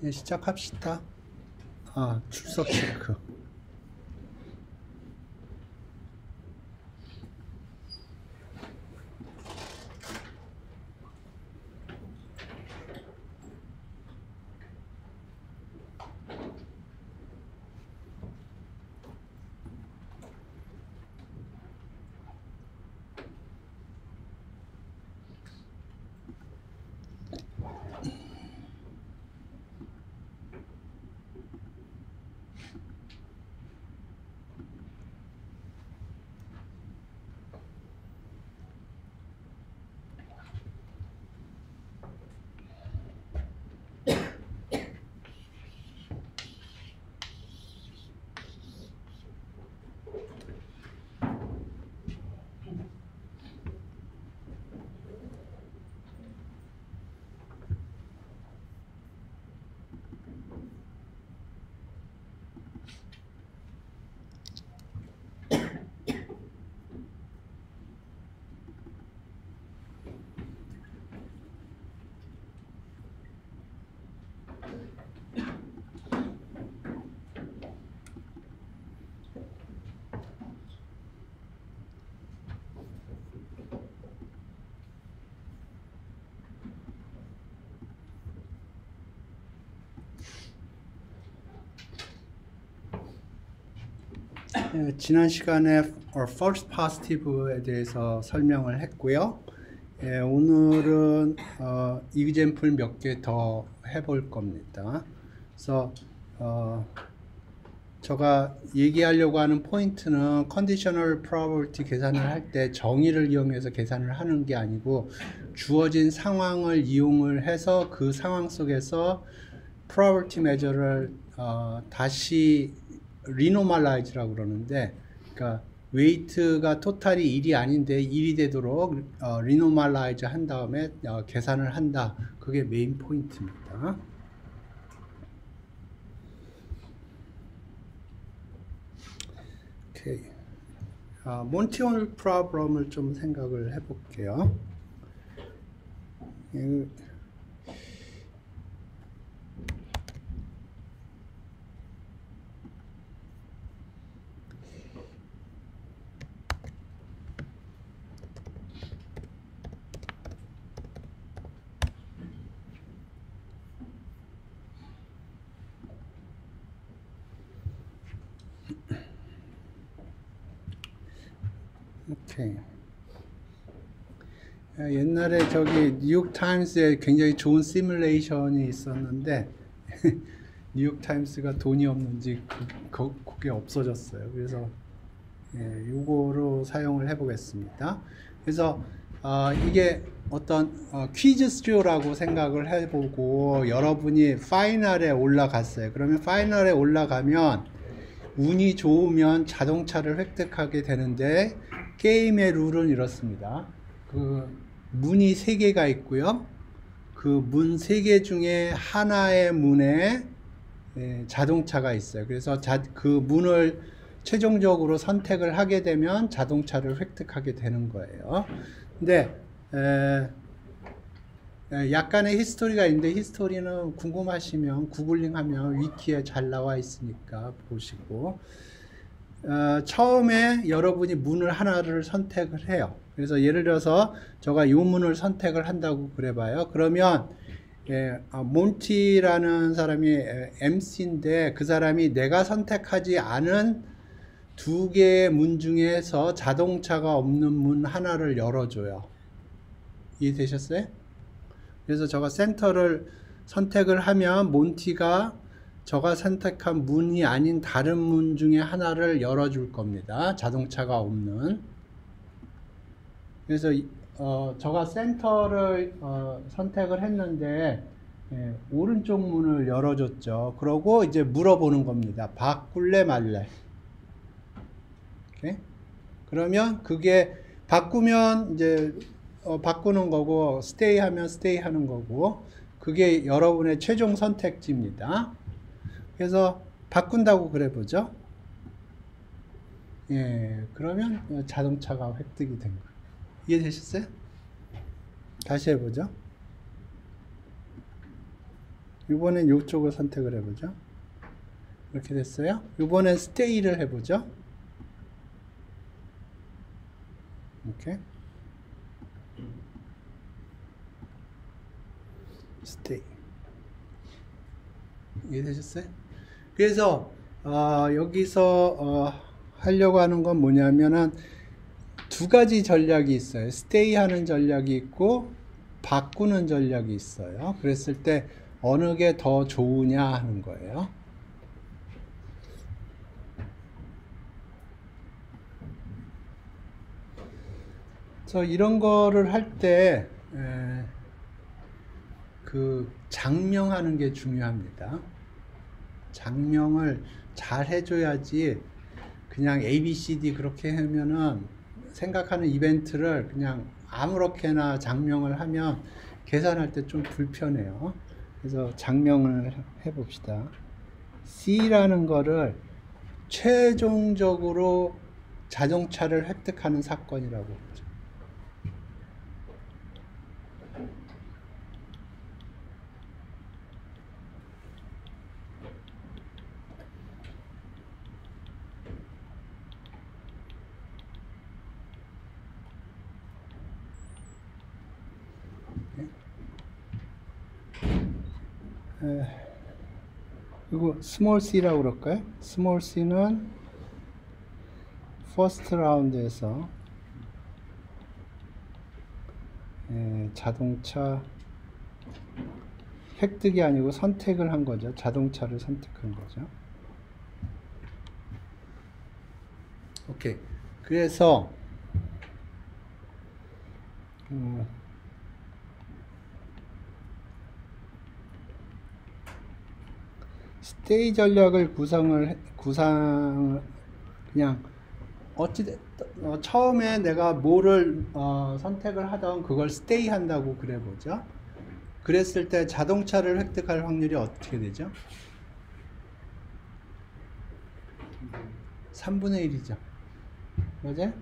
네, 시작합시다. 출석 체크. 네, 지난 시간에 false positive에 대해서 설명을 했고요. 오늘은 example 몇 개 더 해볼 겁니다. 그래서 제가 얘기하려고 하는 포인트는 conditional probability 계산을 할 때 정의를 이용해서 계산을 하는 게 아니고 주어진 상황을 이용을 해서 그 상황 속에서 probability measure를 다시 리노멀라이즈라고 그러는데, 그러니까 웨이트가 토탈이 1이 아닌데 1이 되도록 리노멀라이즈 한 다음에 계산을 한다. 그게 메인 포인트입니다. 오케이. 몬티오널 프로블럼을 좀 생각을 해볼게요. 오케이. 옛날에 저기 뉴욕타임스에 굉장히 좋은 시뮬레이션이 있었는데 뉴욕타임스가 돈이 없는지 그게 없어졌어요. 그래서 요거로 사용을 해 보겠습니다. 그래서 이게 어떤 퀴즈 스튜디오라고 생각을 해보고 여러분이 파이널에 올라갔어요. 그러면 파이널에 올라가면 운이 좋으면 자동차를 획득하게 되는데, 게임의 룰은 이렇습니다. 그 문이 3개가 있고요. 그 문 3개 중에 하나의 문에 자동차가 있어요. 그래서 그 문을 최종적으로 선택을 하게 되면 자동차를 획득하게 되는 거예요. 근데 약간의 히스토리가 있는데, 히스토리는 궁금하시면 구글링 하면 위키에 잘 나와 있으니까 보시고, 처음에 여러분이 문을 하나를 선택을 해요. 그래서 예를 들어서 제가 이 문을 선택을 한다고 그래봐요. 그러면 몬티라는 사람이 MC인데 그 사람이 내가 선택하지 않은 2개의 문 중에서 자동차가 없는 문 하나를 열어줘요. 이해되셨어요? 그래서 제가 센터를 선택을 하면 몬티가 제가 선택한 문이 아닌 다른 문 중에 하나를 열어줄 겁니다. 자동차가 없는. 그래서 제가 센터를 선택을 했는데 오른쪽 문을 열어줬죠. 그러고 이제 물어보는 겁니다. 바꿀래 말래. 오케이? 그러면 그게 바꾸면 이제 바꾸는 거고, 스테이 하면 스테이 하는 거고, 그게 여러분의 최종 선택지입니다. 그래서 바꾼다고 그래 보죠. 그러면 자동차가 획득이 된 거예요. 이해되셨어요? 다시 해보죠. 이번엔 이쪽을 선택을 해보죠. 이렇게 됐어요. 이번엔 stay를 해보죠. 이렇게 stay. 이해되셨어요? 그래서 여기서 하려고 하는 건 뭐냐면은 두 가지 전략이 있어요. stay 하는 전략이 있고 바꾸는 전략이 있어요. 그랬을 때 어느 게 더 좋으냐 하는 거예요. 그래서 이런 거를 할 때 그 장명하는 게 중요합니다. 장명을 잘 해줘야지 그냥 ABCD 그렇게 하면은 생각하는 이벤트를 그냥 아무렇게나 장명을 하면 계산할 때 좀 불편해요. 그래서 장명을 해봅시다. C라는 거를 최종적으로 자동차를 획득하는 사건이라고 보죠. 이거 스몰 c라고 그럴까요? 스몰 c는 퍼스트 라운드에서 자동차 획득이 아니고 선택을 한 거죠. 자동차를 선택한 거죠. 오케이. 그래서 스테이 전략을 그냥 처음에 내가 뭐를 선택을 하던 그걸 스테이 한다고 그래 보죠. 그랬을 때 자동차를 획득할 확률이 어떻게 되죠? 3분의 1이죠. 맞아요?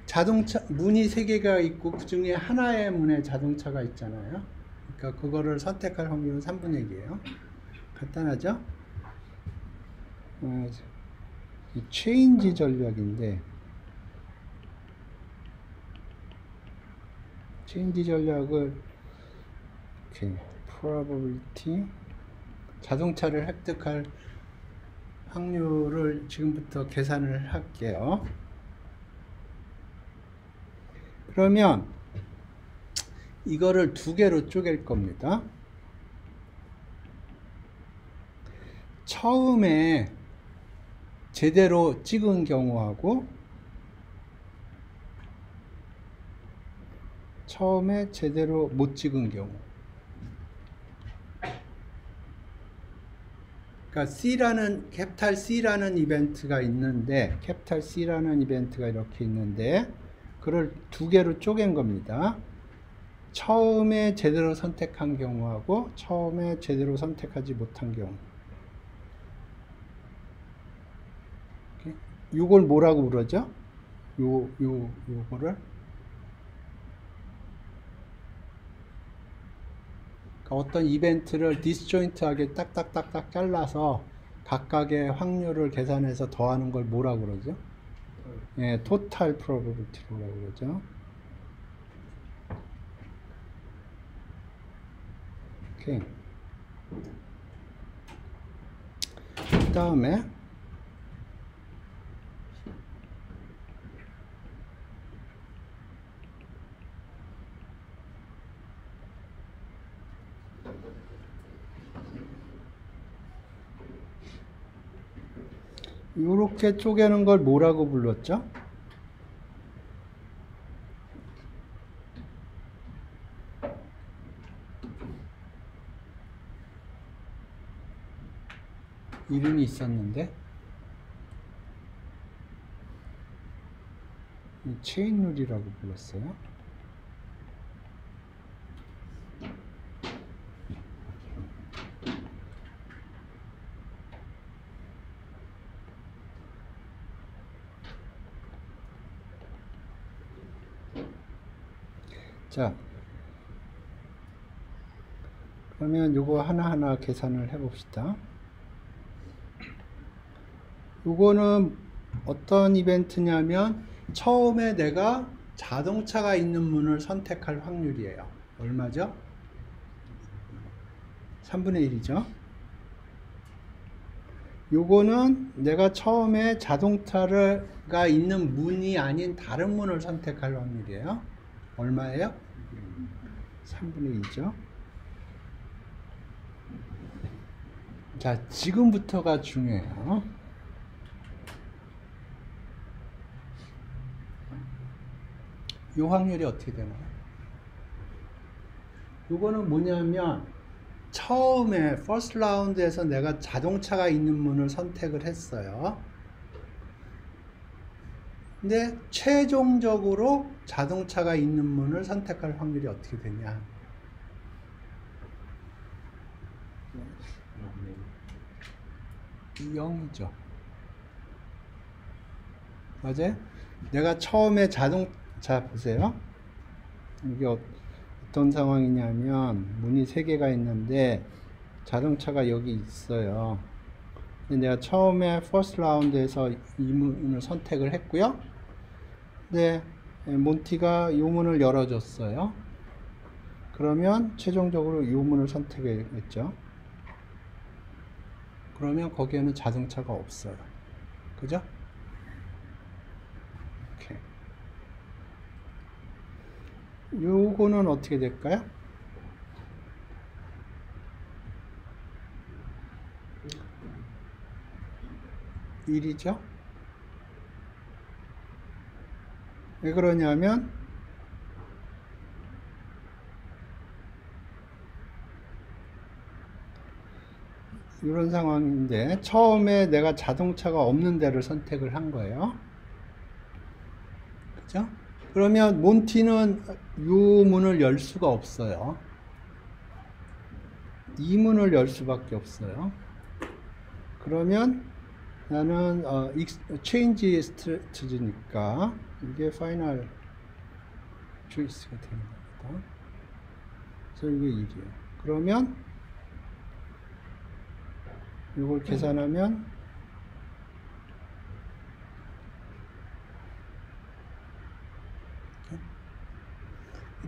자동차 문이 3개가 있고 그 중에 하나의 문에 자동차가 있잖아요. 그러니까 그거를 선택할 확률은 3분의 1이에요. 간단하죠? 이 체인지 전략인데 체인지 전략을 이렇게 probability 자동차를 획득할 확률을 지금부터 계산을 할게요. 그러면 이거를 2개로 쪼갤 겁니다. 처음에 제대로 찍은 경우하고 처음에 제대로 못 찍은 경우. 그러니까 캐피탈 C라는 이벤트가 있는데 캐피탈 C라는 이벤트가 이렇게 있는데 그걸 2개로 쪼갠 겁니다. 처음에 제대로 선택한 경우하고 처음에 제대로 선택하지 못한 경우. 이걸 뭐라고 부르죠? 요거를 그러니까 어떤 이벤트를 디스조인트하게 딱딱딱딱 잘라서 각각의 확률을 계산해서 더하는 걸 뭐라고 그러죠? 예, 토탈 프로버빌리티라고 그러죠. 오케이. 그 다음에 이렇게 쪼개는 걸 뭐라고 불렀죠? 이름이 있었는데 체인 룰이라고 불렀어요. 자, 그러면 요거 하나하나 계산을 해 봅시다. 요거는 어떤 이벤트냐면 처음에 내가 자동차가 있는 문을 선택할 확률이에요. 얼마죠? 3분의 1이죠. 요거는 내가 처음에 자동차가 있는 문이 아닌 다른 문을 선택할 확률이에요. 얼마예요? 3분의 2죠. 자, 지금부터가 중요해요. 요 확률이 어떻게 되나요? 요거는 뭐냐면 처음에 first 라운드에서 내가 자동차가 있는 문을 선택을 했어요. 근데 최종적으로 자동차가 있는 문을 선택할 확률이 어떻게 되냐? 0이죠. 맞아요? 내가 처음에 자 보세요. 이게 어떤 상황이냐면 문이 3개가 있는데 자동차가 여기 있어요. 근데 내가 처음에 퍼스트 라운드에서 이 문을 선택을 했고요. 근데 몬티가 이 문을 열어줬어요. 그러면 최종적으로 이 문을 선택했죠. 그러면 거기에는 자동차가 없어요. 그죠? 오케이. 요거는 어떻게 될까요? 일이죠. 왜 그러냐면 이런 상황인데 처음에 내가 자동차가 없는 데를 선택을 한 거예요. 그죠? 그러면 몬티는 이 문을 열 수가 없어요. 이 문을 열 수밖에 없어요. 그러면 나는 change strategy니까 이게 final choice가 되는 겁니다. 그래서 이게 1이에요. 그러면 이걸 계산하면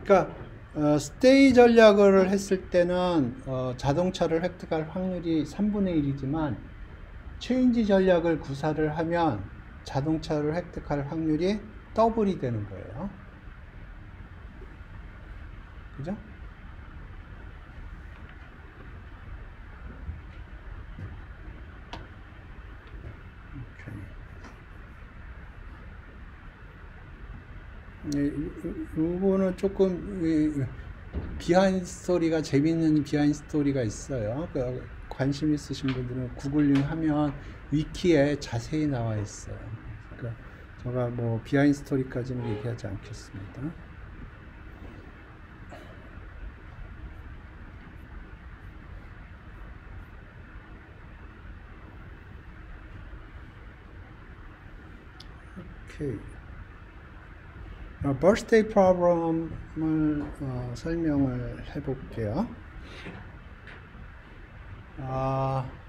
그러니까 스테이 전략을 했을 때는 자동차를 획득할 확률이 3분의 1이지만 체인지 전략을 구사를 하면 자동차를 획득할 확률이 더블이 되는 거예요. 그죠? 요거는 조금 비하인드 스토리가 재밌는 비하인드 스토리가 있어요. 관심 있으신 분들은 구글링 하면 위키에 자세히 나와 있어요. 그러니까 제가 뭐 비하인드 스토리까지는 얘기하지 않겠습니다. 오케이. birthday problem을 설명을 해볼게요.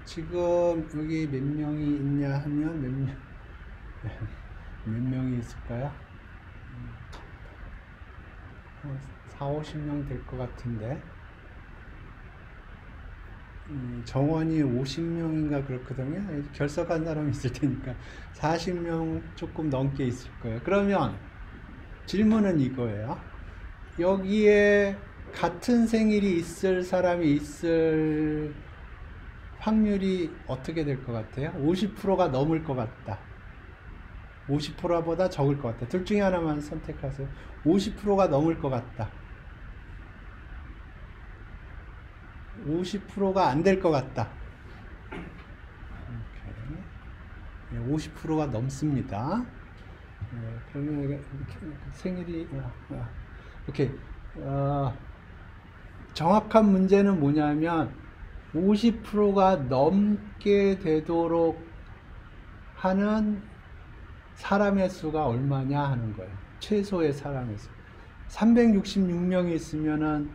지금 여기 몇 명이 있냐 하면 몇 명이 있을까요? 40-50명 될 것 같은데 정원이 50명인가 그렇거든요. 결석한 사람이 있을 테니까 40명 조금 넘게 있을 거예요. 그러면 질문은 이거예요. 여기에 같은 생일이 있을 사람이 있을 확률이 어떻게 될 것 같아요? 50%가 넘을 것 같다. 50%보다 적을 것 같다. 둘 중에 하나만 선택하세요. 50%가 넘을 것 같다. 50%가 안 될 것 같다. 50%가 넘습니다. 그러면 생일이 오케이. 정확한 문제는 뭐냐면 50%가 넘게 되도록 하는 사람의 수가 얼마냐 하는 거예요. 최소의 사람의 수. 366명이 있으면은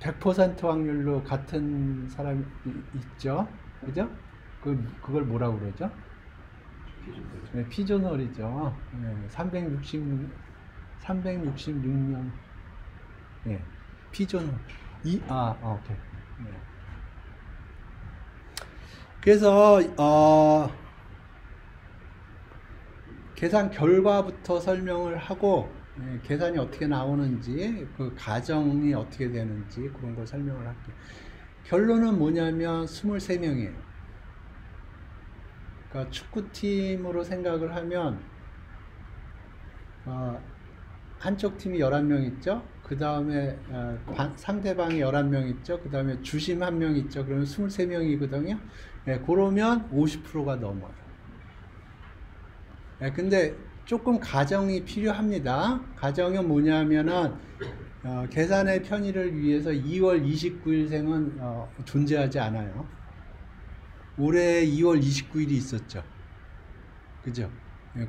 100% 확률로 같은 사람이 있죠. 그죠? 그걸 뭐라고 그러죠? 네, 피조널이죠. 네, 366년. 네, 피조널. 오케이. 네. 그래서, 계산 결과부터 설명을 하고, 계산이 어떻게 나오는지, 그 가정이 어떻게 되는지, 그런 걸 설명을 할게요. 결론은 뭐냐면, 23명이에요. 그러니까 축구팀으로 생각을 하면, 한쪽 팀이 11명 있죠? 그 다음에 상대방이 11명 있죠? 그 다음에 주심 1명 있죠? 그러면 23명이거든요? 그러면 50%가 넘어요. 근데 조금 가정이 필요합니다. 가정은 뭐냐면은, 계산의 편의를 위해서 2월 29일생은 존재하지 않아요. 올해 2월 29일이 있었죠. 그죠?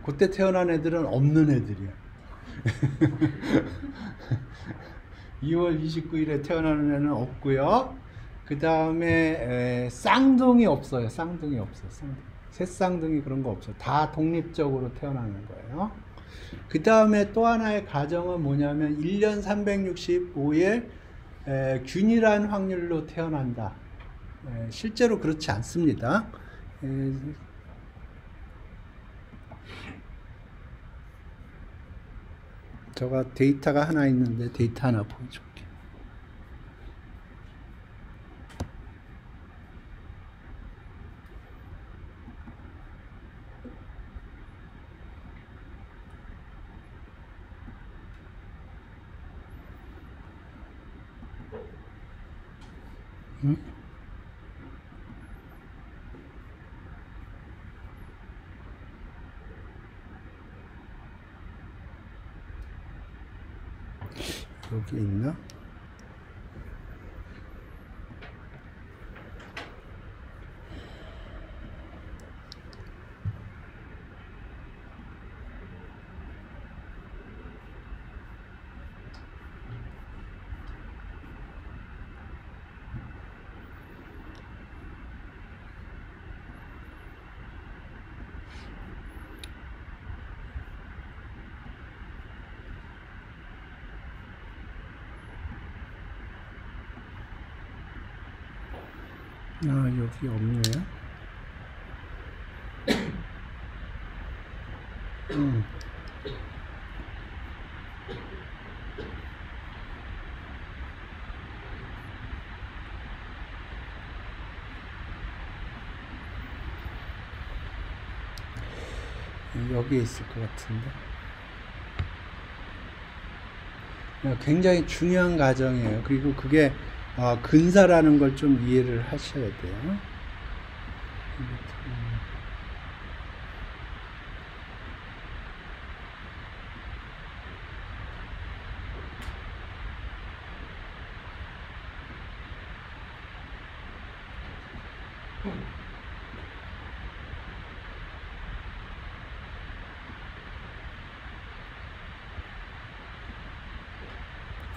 그때 태어난 애들은 없는 애들이야. 2월 29일에 태어나는 애는 없고요. 그 다음에 쌍둥이 없어요. 쌍둥이 없어. 새쌍둥이 그런 거 없어. 다 독립적으로 태어나는 거예요. 그 다음에 또 하나의 가정은 뭐냐면 1년 365일 균일한 확률로 태어난다. 실제로 그렇지 않습니다. 제가 데이터가 하나 있는데 데이터 하나 보여줄게. 응? 여기 있나? 여기 없네요. 여기에 있을 것 같은데. 굉장히 중요한 과정이에요. 그리고 그게 근사라는 걸 좀 이해를 하셔야 돼요.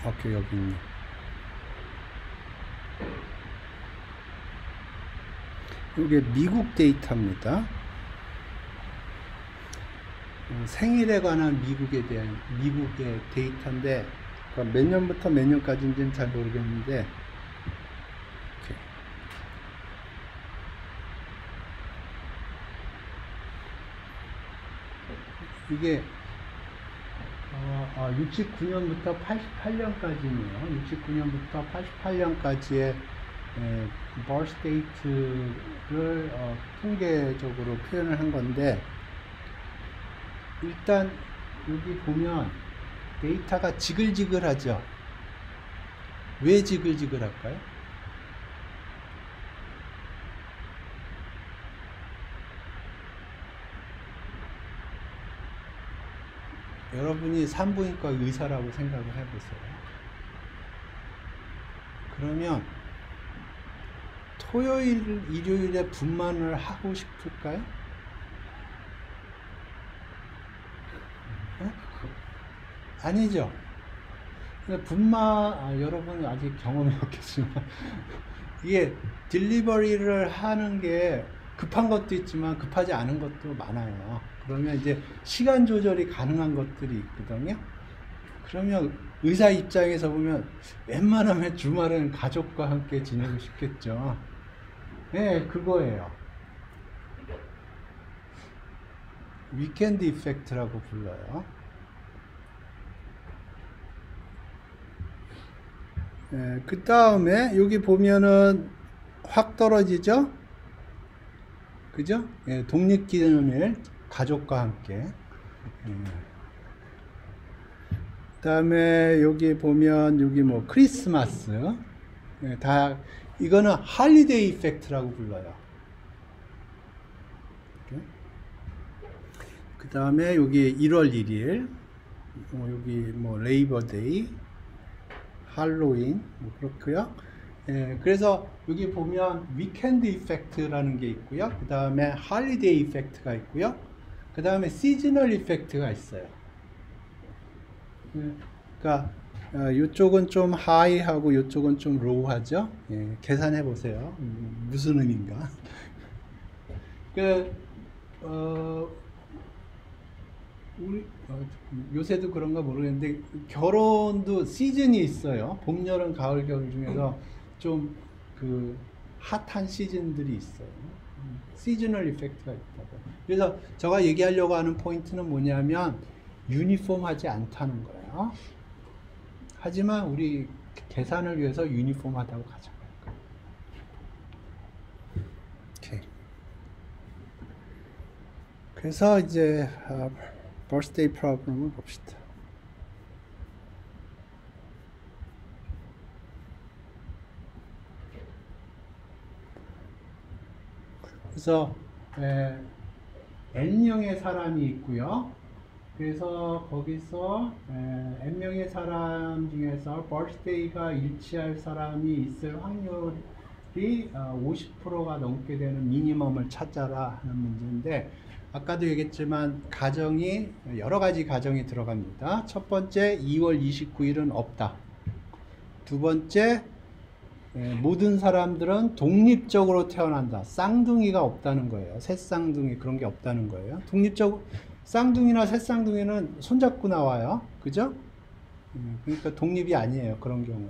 오케이, 여기 있네. 이게 미국 데이터입니다. 생일에 관한 미국의 데이터인데, 몇 년부터 몇 년까지인지는 잘 모르겠는데, 이게 69년부터 88년까지네요. 69년부터 88년까지의 birth date를 통계적으로 표현을 한 건데, 일단 여기 보면 데이터가 지글지글하죠. 왜 지글지글할까요? 여러분이 산부인과 의사라고 생각을 해보세요. 그러면 토요일, 일요일에 분만을 하고 싶을까요? 아니죠. 여러분 아직 경험이 없겠지만 이게 딜리버리를 하는 게 급한 것도 있지만 급하지 않은 것도 많아요. 그러면 이제 시간 조절이 가능한 것들이 있거든요. 그러면 의사 입장에서 보면 웬만하면 주말은 가족과 함께 지내고 싶겠죠. 네, 그거예요. 위켄드 이펙트라고 불러요. 그 다음에 여기 보면은 확 떨어지죠? 그죠? 예, 독립기념일 가족과 함께. 그 다음에 여기 보면 여기 뭐 크리스마스. 예, 다 이거는 할리데이 이펙트라고 불러요. 그 다음에 여기 1월 1일 여기 뭐 레이버데이, 할로윈 뭐 그렇고요. 예, 그래서 여기 보면 위켄드 이펙트라는 게 있고요. 그 다음에 할리데이 이펙트가 있고요. 그 다음에 시즈널 이펙트가 있어요. 그러니까 이쪽은 좀 하이하고 이쪽은 좀 로우하죠. 예, 계산해 보세요. 무슨 의미인가? 우리 요새도 그런가 모르겠는데 결혼도 시즌이 있어요. 봄, 여름, 가을, 겨울 중에서 좀 그 핫한 시즌들이 있어요. 시즈널 이펙트가 있다고. 그래서 제가 얘기하려고 하는 포인트는 뭐냐면 유니폼하지 않다는 거예요. 하지만 우리 계산을 위해서 유니폼하다고 가져가요. 오케이. 그래서 이제 birthday problem을 봅시다. 그래서 n명의 사람이 있고요. 그래서 거기서 n명의 사람 중에서 birthday가 일치할 사람이 있을 확률이 50%가 넘게 되는 미니멈을 찾아라 하는 문제인데, 아까도 얘기했지만 가정이 여러 가지 가정이 들어갑니다. 첫 번째 2월 29일은 없다. 두 번째 모든 사람들은 독립적으로 태어난다. 쌍둥이가 없다는 거예요. 새쌍둥이 그런 게 없다는 거예요. 쌍둥이나 새쌍둥이는 손잡고 나와요. 그죠? 그러니까 독립이 아니에요. 그런 경우는.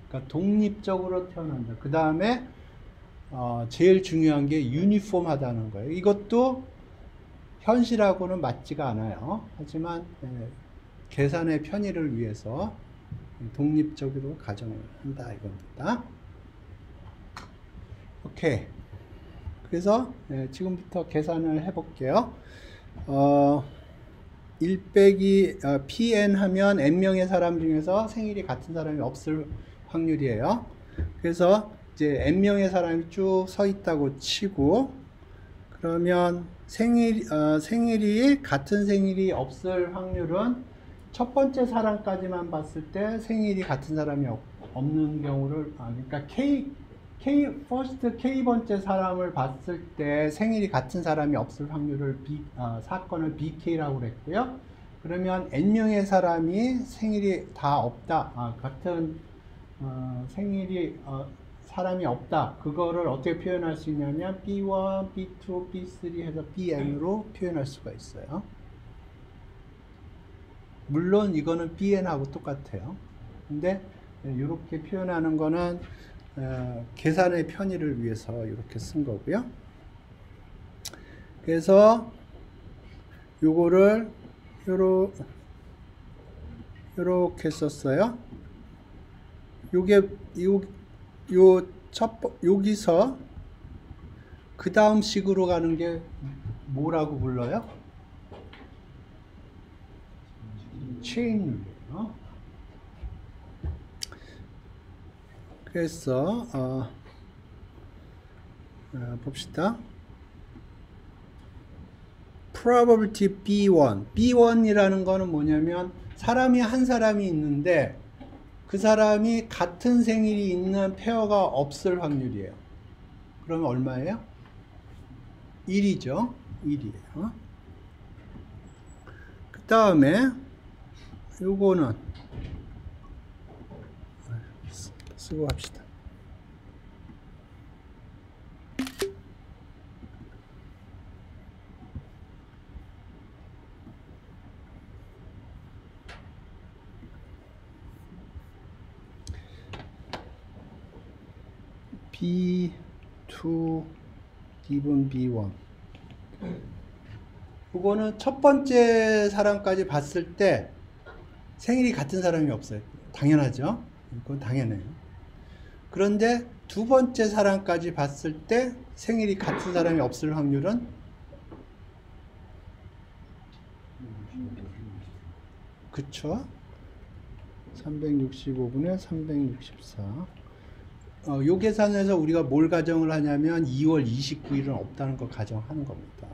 그러니까 독립적으로 태어난다. 그 다음에 제일 중요한 게 유니폼하다는 거예요. 이것도 현실하고는 맞지가 않아요. 하지만 계산의 편의를 위해서 독립적으로 가정을 한다 이겁니다. 오케이. 그래서 지금부터 계산을 해볼게요. 1 빼기 pn 하면 n명의 사람 중에서 생일이 같은 사람이 없을 확률이에요. 그래서 이제 n명의 사람이 쭉 서 있다고 치고, 그러면 생일이 같은 생일이 없을 확률은 첫 번째 사람까지만 봤을 때 생일이 같은 사람이 없는 경우를, 그러니까 first K번째 사람을 봤을 때 생일이 같은 사람이 없을 확률을 사건을 BK라고 그랬고요. 그러면 N명의 사람이 생일이 다 없다, 같은 생일이 사람이 없다. 그거를 어떻게 표현할 수 있냐면 B1, B2, B3 해서 BN으로 표현할 수가 있어요. 물론 이거는 BN하고 똑같아요. 근데 이렇게 표현하는 거는 계산의 편의를 위해서 이렇게 쓴 거고요. 그래서 요거를 요렇게 썼어요. 여기서 그 다음 식으로 가는 게 뭐라고 불러요? 체인이에요. 그래서 봅시다. probability B1이라는 거는 뭐냐면 사람이 한 사람이 있는데 그 사람이 같은 생일이 있는 페어가 없을 확률이에요. 그러면 얼마예요? 1이죠. 1이에요. 그 다음에 요거는 쓰고 합시다. B2 given B1. 이거는 첫 번째 사람까지 봤을 때 생일이 같은 사람이 없어요. 당연하죠? 이건 당연해요. 그런데 두 번째 사람까지 봤을 때 생일이 같은 사람이 없을 확률은 그쵸? 365분의 364. 요 계산에서 우리가 뭘 가정을 하냐면 2월 29일은 없다는 걸 가정하는 겁니다.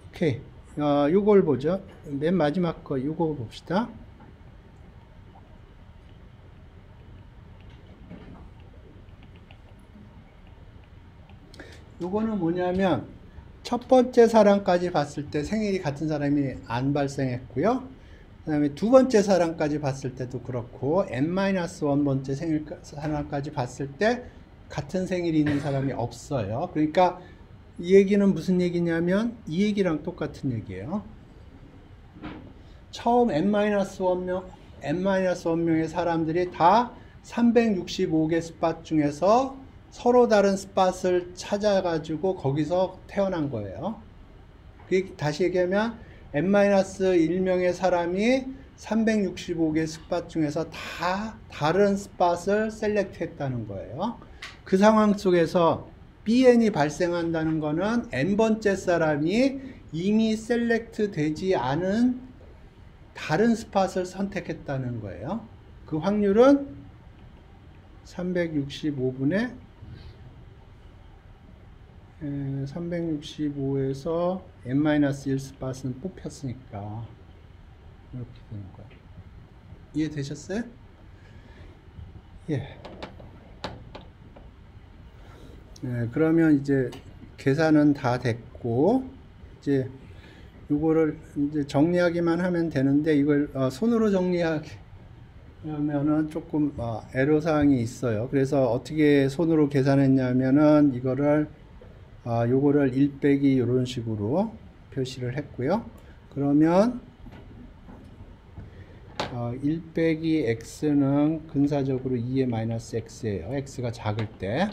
오케이. 요걸 보죠. 맨 마지막 거 요거 봅시다. 요거는 뭐냐면 첫 번째 사람까지 봤을 때 생일이 같은 사람이 안 발생했고요. 그 다음에 두 번째 사람까지 봤을 때도 그렇고 n-1번째 생일 사람까지 봤을 때 같은 생일이 있는 사람이 없어요. 그러니까 이 얘기는 무슨 얘기냐면 이 얘기랑 똑같은 얘기예요. 처음 n-1명의 사람들이 다 365개 스팟 중에서 서로 다른 스팟을 찾아가지고 거기서 태어난 거예요. 다시 얘기하면 n-1명의 사람이 365개 스팟 중에서 다 다른 스팟을 셀렉트 했다는 거예요. 그 상황 속에서 bn이 발생한다는 거는 n번째 사람이 이미 셀렉트 되지 않은 다른 스팟을 선택했다는 거예요. 그 확률은 365분의 365에서 n-1 스팟은 뽑혔으니까 이렇게 되는 거예요. 이해되셨어요? 예. 네, 그러면 이제 계산은 다 됐고 이제 이거를 이제 정리하기만 하면 되는데 이걸 손으로 정리하면은 조금 애로 사항이 있어요. 그래서 어떻게 손으로 계산했냐면은 이거를 요거를 1 빼기 이런 식으로 표시를 했고요. 그러면 1 빼기 x는 근사적으로 2의 마이너스 x예요. x가 작을 때.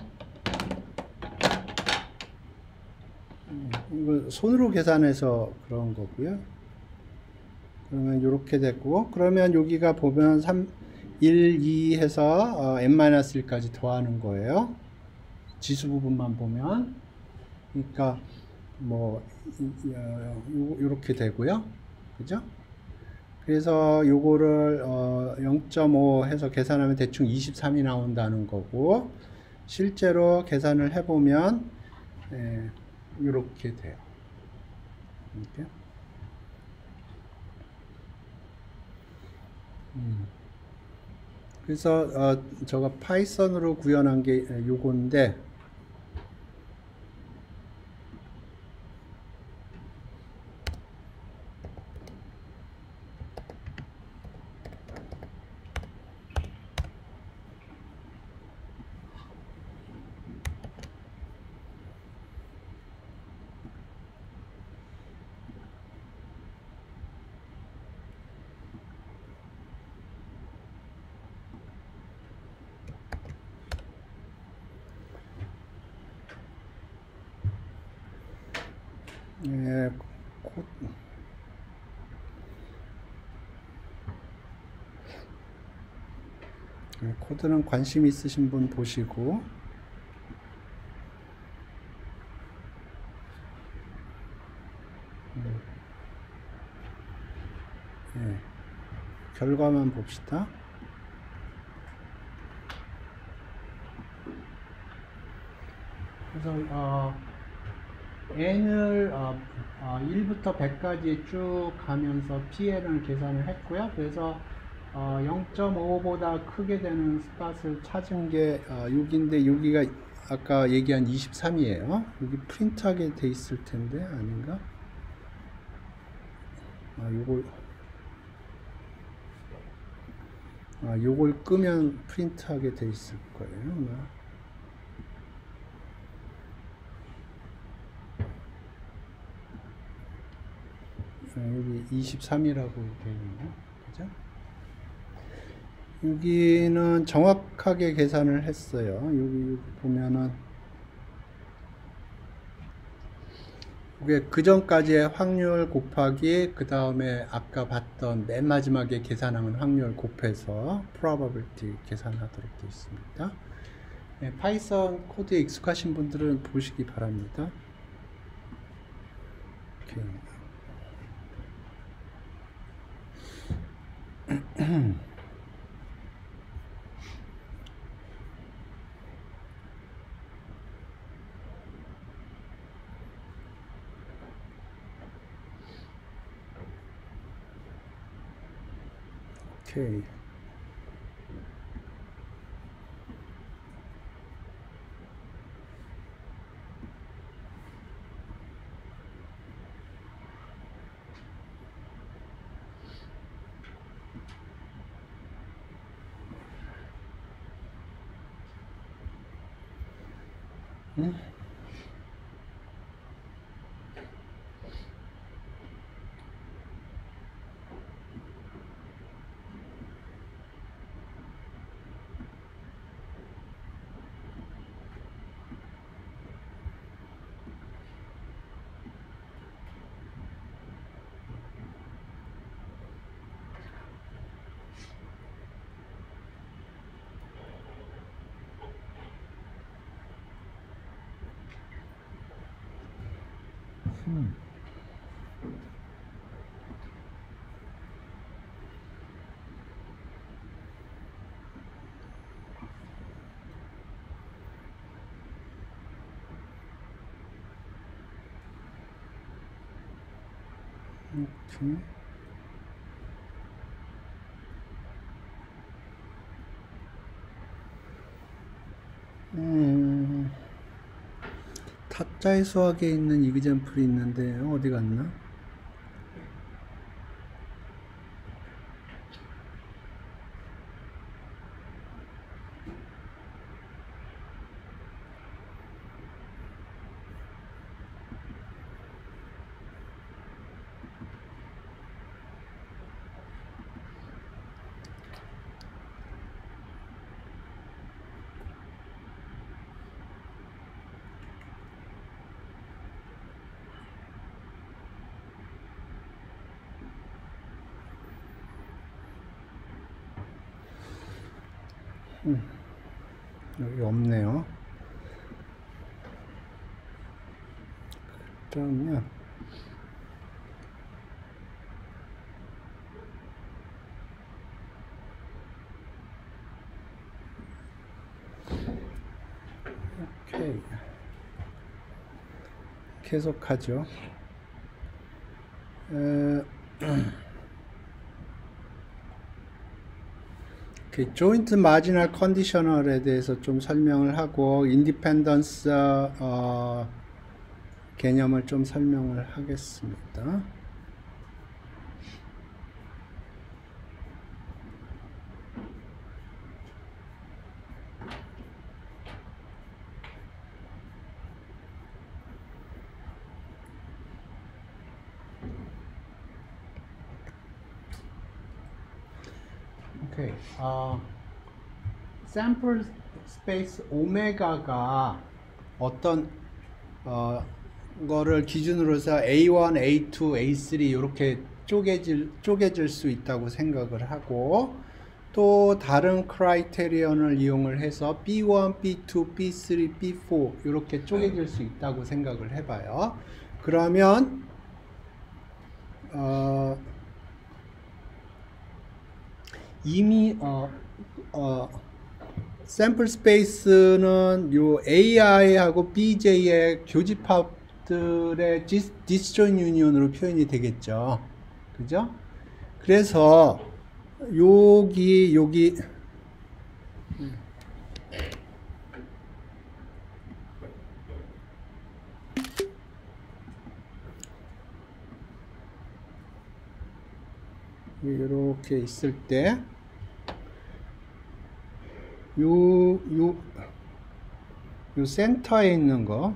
이거 손으로 계산해서 그런 거고요. 그러면 이렇게 됐고, 그러면 여기가 보면 1, 2 해서 n-1까지 더하는 거예요. 지수 부분만 보면. 그러니까 뭐 이렇게 되고요. 그죠? 그래서 요거를 0.5 해서 계산하면 대충 23이 나온다는 거고, 실제로 계산을 해보면 이렇게 돼요. 이렇게. 그래서 저거 파이썬으로 구현한 게 요건데, 코드는 관심 있으신 분 보시고, 결과만 봅시다. 그래서 n을 1부터 100까지 쭉 가면서 pn을 계산을 했고요. 그래서 0.5보다 크게 되는 스팟을 찾은 게 6인데 여기가 아까 얘기한 23이에요. 여기 프린트하게 돼 있을 텐데 아닌가? 요거 요걸 끄면 프린트하게 돼 있을 거예요. 아마. 여기 23이라고 되어 있네요. 그죠? 여기는 정확하게 계산을 했어요. 여기 보면은 이게 그 전까지의 확률 곱하기 그 다음에 아까 봤던 맨 마지막에 계산한 확률 곱해서 probability 계산하도록 되어 있습니다. 네, 파이썬 코드에 익숙하신 분들은 보시기 바랍니다. 오케이. 오케이. 오케이. 타짜의 수학에 있는 이그젠플이 있는데 어디 갔나? 여기 없네요. 그러면 오케이. 계속하죠. 조인트 마지널 컨디셔널에 대해서 좀 설명을 하고 인디펜던스 개념을 좀 설명을 하겠습니다. 오케이. 샘플 스페이스 오메가가 어떤 거를 기준으로 해서 A1, A2, A3 이렇게 쪼개질 수 있다고 생각을 하고 또 다른 크라이테리언을 이용을 해서 B1, B2, B3, B4 이렇게 쪼개질 수 있다고 생각을 해봐요. 그러면 이미 샘플 스페이스는 요 AI하고 BJ의 교집합들의 디스조인 유니온으로 표현이 되겠죠. 그죠? 그래서 여기 이렇게 있을 때 요 센터에 있는 거,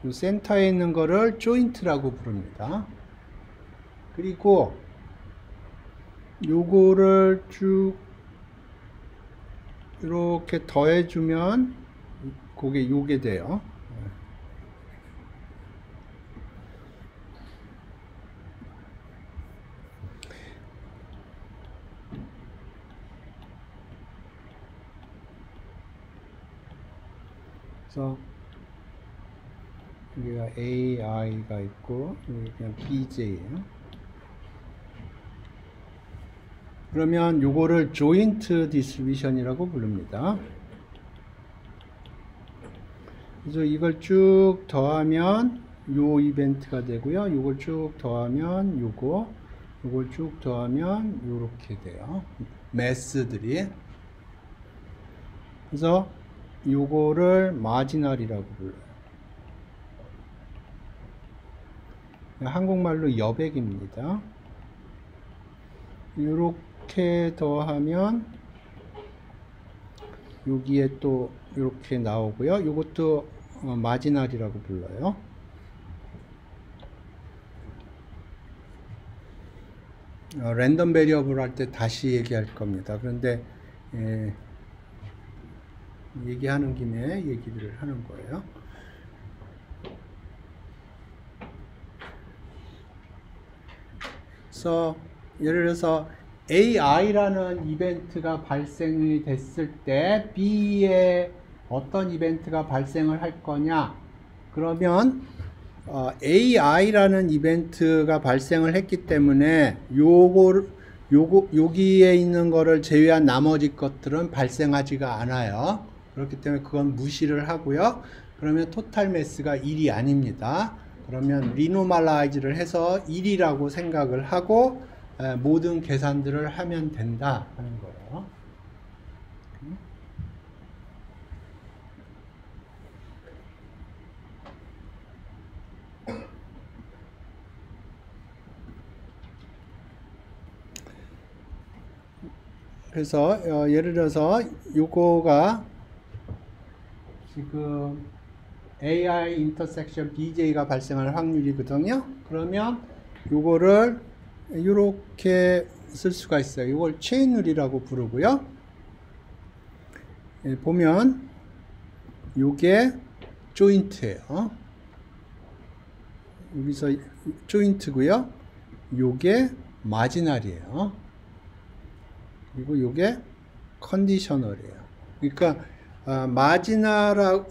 요 센터에 있는 거를 조인트라고 부릅니다. 그리고 요거를 쭉 이렇게 더해주면 요게 돼요. 그래서 여기가 AI가 있고 여기 그냥 BJ예요. 그러면 요거를 조인트 디스트리뷰션이라고 부릅니다. 그래서 이걸 쭉 더하면 요 이벤트가 되고요. 요걸 쭉 더하면 요걸 쭉 더하면 요렇게 돼요. 매스들이. 그래서 요거를 마지널이라고 불러요. 한국말로 여백입니다. 요렇게 더하면 여기에 또 이렇게 나오고요. 요것도 마지널이라고 불러요. 랜덤 베리어블 할 때 다시 얘기할 겁니다. 그런데 얘기하는 김에 얘기를 하는 거예요. 그래서 예를 들어서 AI라는 이벤트가 발생이 됐을 때 B에 어떤 이벤트가 발생을 할 거냐? 그러면 AI라는 이벤트가 발생을 했기 때문에 여기에 있는 거를 제외한 나머지 것들은 발생하지가 않아요. 그렇기 때문에 그건 무시를 하고요. 그러면 토탈 매스가 1이 아닙니다. 그러면 리노멀라이즈를 해서 1이라고 생각을 하고 모든 계산들을 하면 된다 하는 거예요. 그래서 예를 들어서 요거가 지금 AI 인터섹션 BJ가 발생할 확률이거든요. 그러면 요거를 이렇게 쓸 수가 있어요. 이걸 체인룰이라고 부르고요. 보면 요게 조인트예요. 여기서 조인트고요. 요게 마지널이에요. 그리고 요게 컨디셔널이에요. 그러니까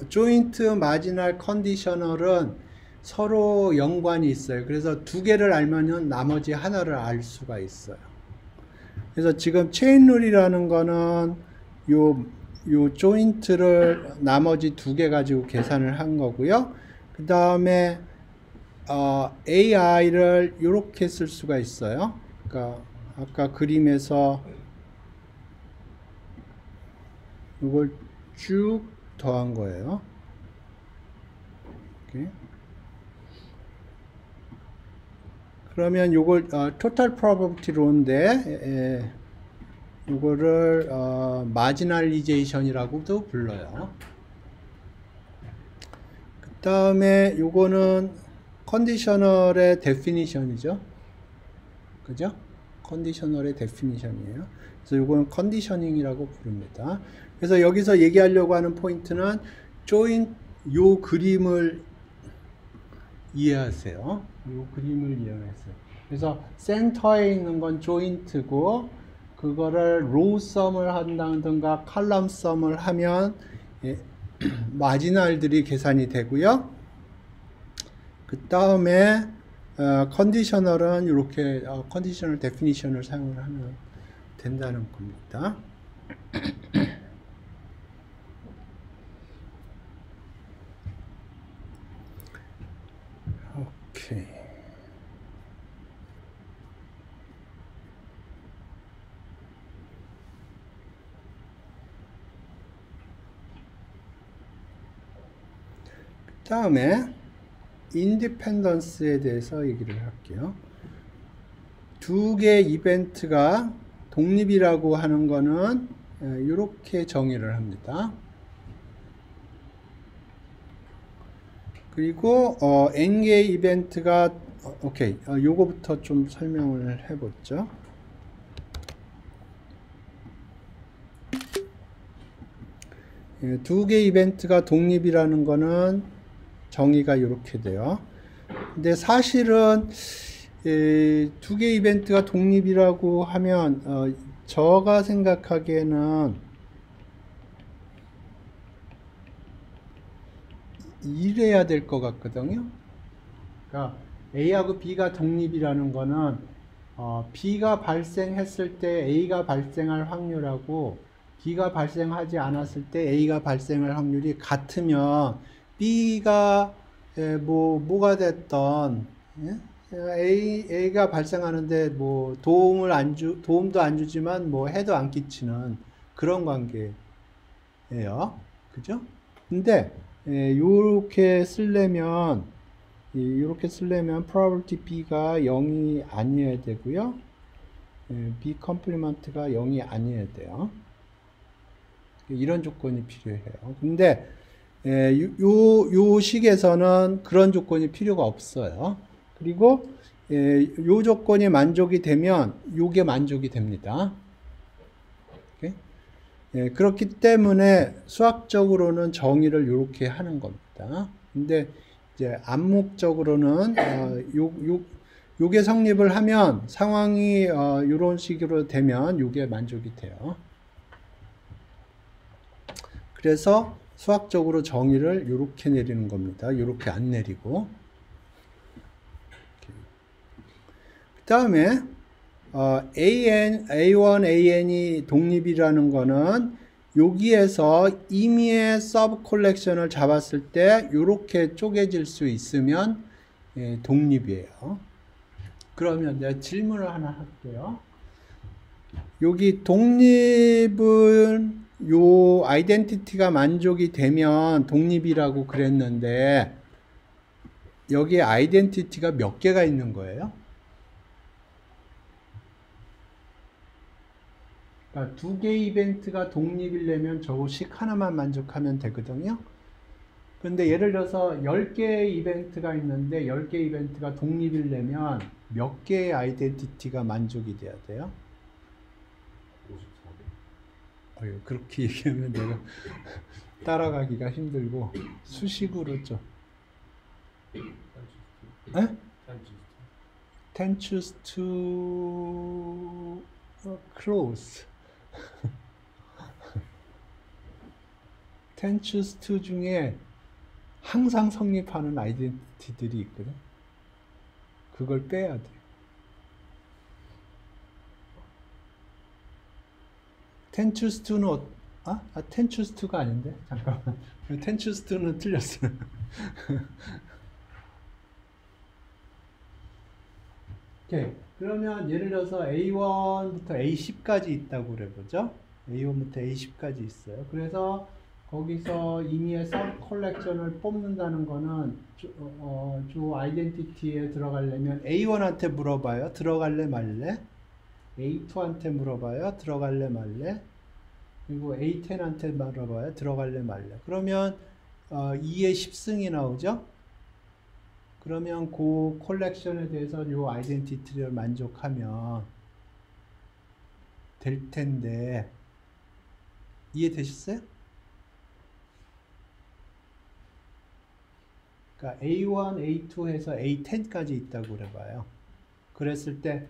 조인트 마지널 컨디셔널은 서로 연관이 있어요. 그래서 두 개를 알면은 나머지 하나를 알 수가 있어요. 그래서 지금 체인룰이라는 거는 요 조인트를 나머지 두 개 가지고 계산을 한 거고요. 그 다음에 AI를 이렇게 쓸 수가 있어요. 그러니까 아까 그림에서 이걸 쭉 더한 거예요. 이렇게. 그러면 요걸 토탈 프로버비티 로인데 요거를 마지널리제이션이라고도 불러요. 그 다음에 요거는 컨디셔널의 데피니션이죠. 그죠? 컨디셔널의 데피니션이에요. 그래서 요거는 컨디셔닝이라고 부릅니다. 그래서 여기서 얘기하려고 하는 포인트는 요 그림을 이해하세요. 요 그림을 이해하세요. 그래서 센터에 있는 건 조인트고 그거를 로우 썸을 한다든가 칼럼 썸을 하면 마지널들이 계산이 되고요. 그 다음에 컨디셔널은 이렇게 컨디셔널 데피니션을 사용을 하면 된다는 겁니다. 오케이. 그 다음에 인디펜던스에 대해서 얘기를 할게요. 두 개의 이벤트가 독립이라고 하는 거는 이렇게 정의를 합니다. 그리고 n개의 이벤트가 오케이. 요거부터 좀 설명을 해보죠. 두 개의 이벤트가 독립이라는 거는 정의가 이렇게 돼요. 근데 사실은 두 개의 이벤트가 독립이라고 하면 제가 생각하기에는 이래야 될 것 같거든요. 그러니까 A하고 B가 독립이라는 거는 B가 발생했을 때 A가 발생할 확률하고 B가 발생하지 않았을 때 A가 발생할 확률이 같으면 B가 뭐가 됐던 A가 발생하는데 뭐 도움도 안 주지만 뭐 해도 안 끼치는 그런 관계예요. 그죠? 근데 이렇게 쓰려면 probability B가 0이 아니어야 되고요. B 컴플리먼트가 0이 아니어야 돼요. 이런 조건이 필요해요. 근데 요 식에서는 그런 조건이 필요가 없어요. 그리고 요 조건이 만족이 되면 요게 만족이 됩니다. 그렇기 때문에 수학적으로는 정의를 이렇게 하는 겁니다. 근데 이제 암묵적으로는 요게 성립을 하면 상황이 이런 식으로 되면 요게 만족이 돼요. 그래서 수학적으로 정의를 이렇게 내리는 겁니다. 이렇게 안 내리고. 그 다음에 A1, AN이 독립이라는 거는 여기에서 임의의 서브 콜렉션을 잡았을 때 이렇게 쪼개질 수 있으면 독립이에요. 그러면 내가 질문을 하나 할게요. 여기 독립은 요 아이덴티티가 만족이 되면 독립이라고 그랬는데 여기에 아이덴티티가 몇 개가 있는 거예요? 그러니까 두 개의 이벤트가 독립이려면 저식 하나만 만족하면 되거든요. 근데 예를 들어서 10개의 이벤트가 있는데 10개의 이벤트가 독립이려면 몇 개의 아이덴티티가 만족이 돼야 돼요? 그렇게 얘기하면 내가 따라가기가 힘들고 수식으로 좀 10 choose to close 10 choose to 중에 항상 성립하는 아이덴티티들이 있거든. 그걸 빼야 돼. 10 choose to는 10 choose to가 아닌데? 잠깐만. 10 choose to는 틀렸어. 오케이. 그러면 예를 들어서 A1부터 A10까지 있다고 그래보죠. A1부터 A10까지 있어요. 그래서 거기서 임의의 서브 컬렉션을 뽑는다는 거는 주 아이덴티티에 들어가려면 A1한테 물어봐요. 들어갈래 말래? A2한테 물어봐요. 들어갈래 말래? 그리고 A10한테 물어봐요. 들어갈래 말래? 그러면 2의 10승이 나오죠? 그러면 그 콜렉션에 대해서 요 아이덴티티를 만족하면 될 텐데 이해되셨어요? 그러니까 A1, A2 해서 A10까지 있다고 그래봐요. 그랬을 때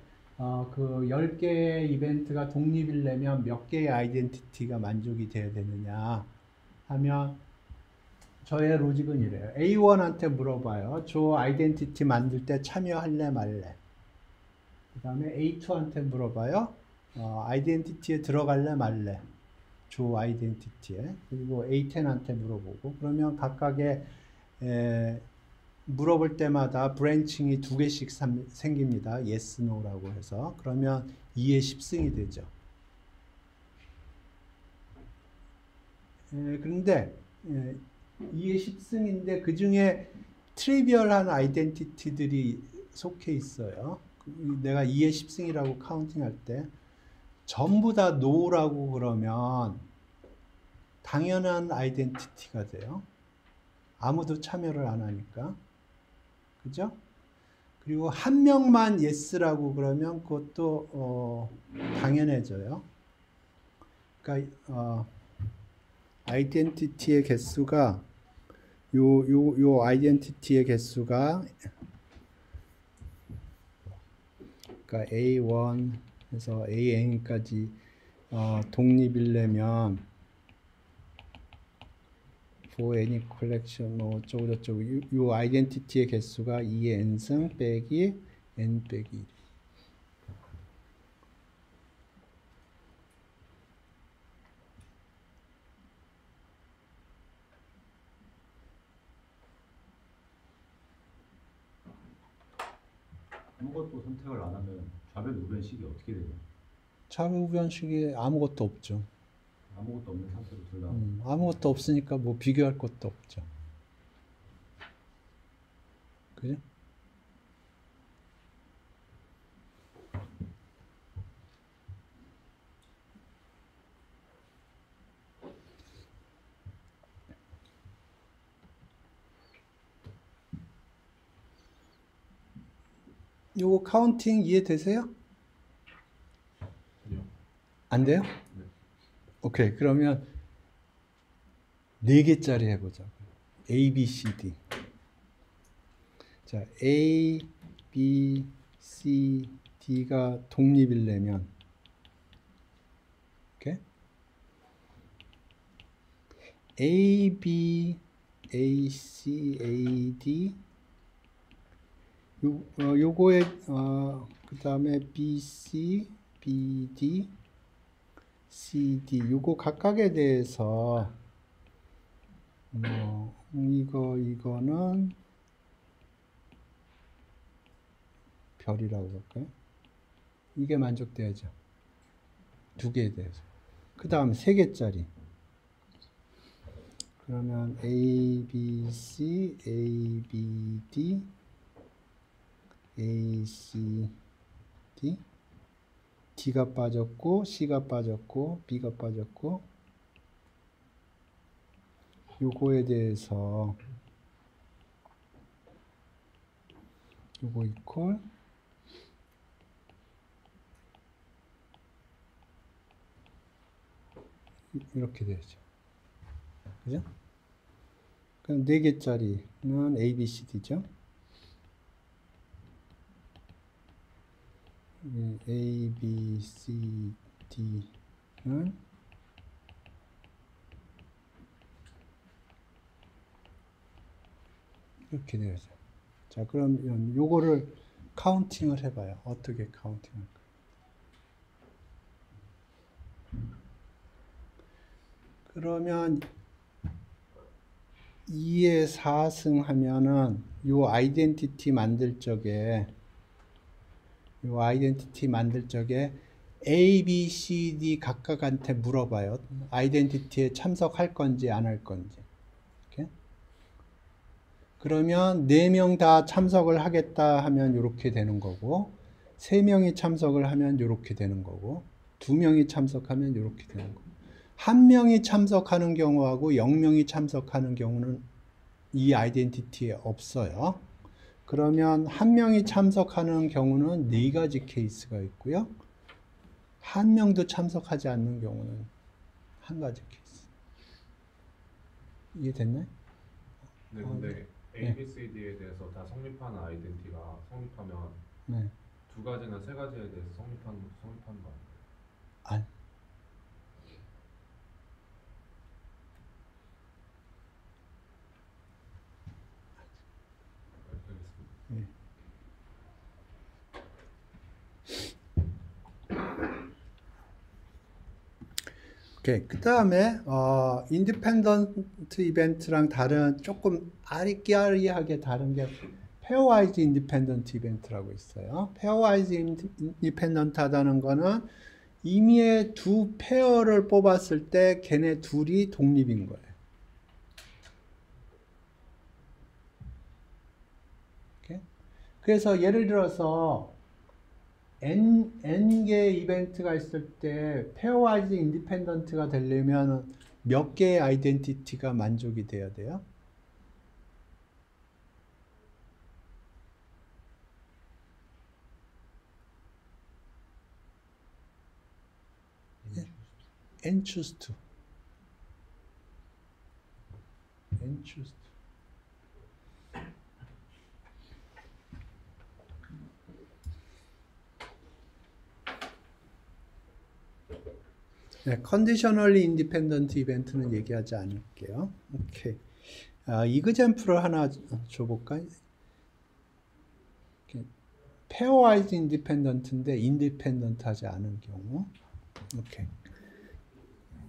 그 10개의 이벤트가 독립이려면 몇 개의 아이덴티티가 만족이 돼야 되느냐 하면 저의 로직은 이래요. A1한테 물어봐요. 저 아이덴티티 만들 때 참여할래 말래? 그 다음에 A2한테 물어봐요. 아이덴티티에 들어갈래 말래? 저 아이덴티티에. 그리고 A10한테 물어보고 그러면 각각의 물어볼 때마다 브랜칭이 2개씩 생깁니다. yes, no라고 해서. 그러면 2의 10승이 되죠. 그런데 2의 10승인데 그 중에 트리비얼한 아이덴티티들이 속해 있어요. 내가 2의 10승이라고 카운팅할 때 전부 다 no라고 그러면 당연한 아이덴티티가 돼요. 아무도 참여를 안 하니까. 그죠? 그리고 한 명만 yes라고 그러면 그것도 당연해져요. 그러니까 아이덴티티의 개수가 요 아이덴티티의 개수가 그러니까 A1에서 AN까지 독립이려면 for any collection 뭐 어쩌고 저쩌고 요 아이덴티티의 개수가 2의 n승 빼기 n 빼기 1. 아무것도 선택을 안 하면 좌변 우변식이 어떻게 되죠? 좌우변식이 아무것도 없죠. 아무것도 없는 상태로 둘 다. 아무것도 없으니까 뭐 비교할 것도 없죠. 그죠? 요거 카운팅 이해되세요? 아니요. 안 돼요? 네. 오케이. 그러면 4개짜리 해보자고요. A, B, C, D. 자, A, B, C, D가 독립이려면 오케이? A, B, A, C, A, D 요거에 그 다음에 B, C, B, D, C, D 요거 각각에 대해서 이거는 별이라고 할까요? 이게 만족돼야죠. 2개에 대해서. 그 다음 3개짜리. 그러면 A, B, C, A, B, D, A, C, D. D가 빠졌고, C가 빠졌고, B가 빠졌고, 요거에 대해서 요거 이퀄 이렇게 되죠. 그죠? 그럼 4개짜리는 A, B, C, D죠. A, B, C, D는 이렇게 되죠. 자, 그러면 요거를 카운팅을 해봐요. 어떻게 카운팅할까? 그러면 2의 4승 하면은 요 아이덴티티 만들 적에 A, B, C, D 각각한테 물어봐요. 아이덴티티에 참석할 건지 안 할 건지. 이렇게. 그러면 4명 다 참석을 하겠다 하면 이렇게 되는 거고 3명이 참석을 하면 이렇게 되는 거고 2명이 참석하면 이렇게 되는 거고 1명이 참석하는 경우하고 0명이 참석하는 경우는 이 아이덴티티에 없어요. 그러면 1명이 참석하는 경우는 4가지 케이스가 있고요. 1명도 참석하지 않는 경우는 1가지 케이스. 이해됐나요? 네, 근데 A, B, C, D에 대해서 다 성립하는 아이덴티가 성립하면 네. 2가지나 3가지에 대해서 성립하는 거 아니에요? 안. 네. 오케이. 그 다음에 인디펜던트 이벤트랑 다른 조금 아리끼아리하게 다른 게 페어와이즈 인디펜던트 이벤트라고 있어요. 페어와이즈 인디펜던트 하다는 거는 이미의 2 페어를 뽑았을 때 걔네 둘이 독립인 거예요. 오케이? 그래서 예를 들어서 n개의 이벤트가 있을 때 페어와이즈 인디펜던트가 되려면 몇 개의 아이덴티티가 만족이 돼야 돼요? n choose to. n choose to. 네, 컨디셔널리 인디펜던트 이벤트는 얘기하지 않을게요. 오케이. 이그젬플을 하나 줘볼까요? 페어와이즈 인디펜던트인데 인디펜던트하지 않은 경우. 오케이.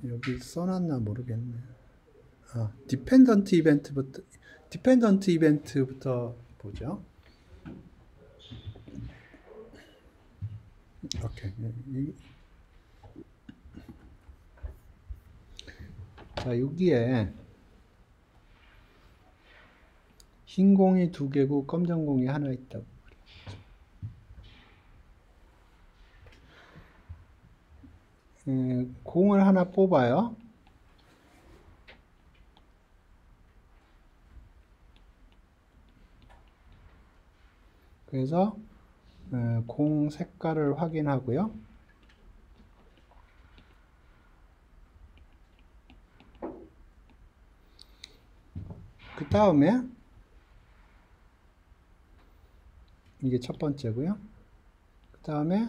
여기 써놨나 모르겠네. 디펜던트 이벤트부터 보죠. 오케이. 자, 여기에 흰 공이 2개고 검정 공이 하나 있다고. 공을 하나 뽑아요. 그래서 공 색깔을 확인하고요. 그 다음에 이게 첫 번째고요. 그 다음에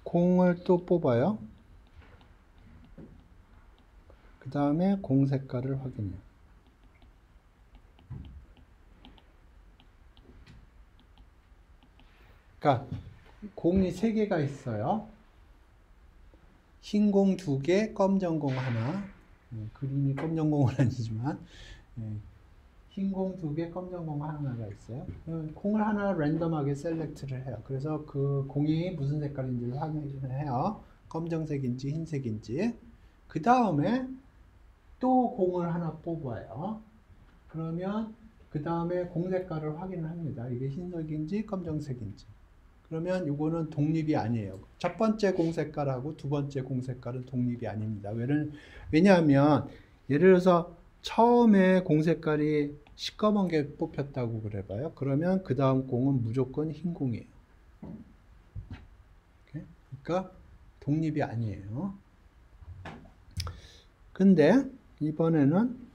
공을 또 뽑아요. 그 다음에 공 색깔을 확인해요. 그러니까 공이 3개가 있어요. 흰 공 2개, 검정 공 하나. 그림이 검정 공은 아니지만 흰 공 2개, 검정 공 하나가 있어요. 공을 하나 랜덤하게 셀렉트를 해요. 그래서 그 공이 무슨 색깔인지를 확인을 해요. 검정색인지 흰색인지. 그 다음에 또 공을 하나 뽑아요. 그러면 그 다음에 공 색깔을 확인을 합니다. 이게 흰색인지 검정색인지. 그러면 이거는 독립이 아니에요. 첫 번째 공 색깔하고 두 번째 공 색깔은 독립이 아닙니다. 왜냐하면 예를 들어서 처음에 공 색깔이 시꺼먼 게 뽑혔다고 그래봐요. 그러면 그 다음 공은 무조건 흰 공이에요. 그러니까 독립이 아니에요. 근데 이번에는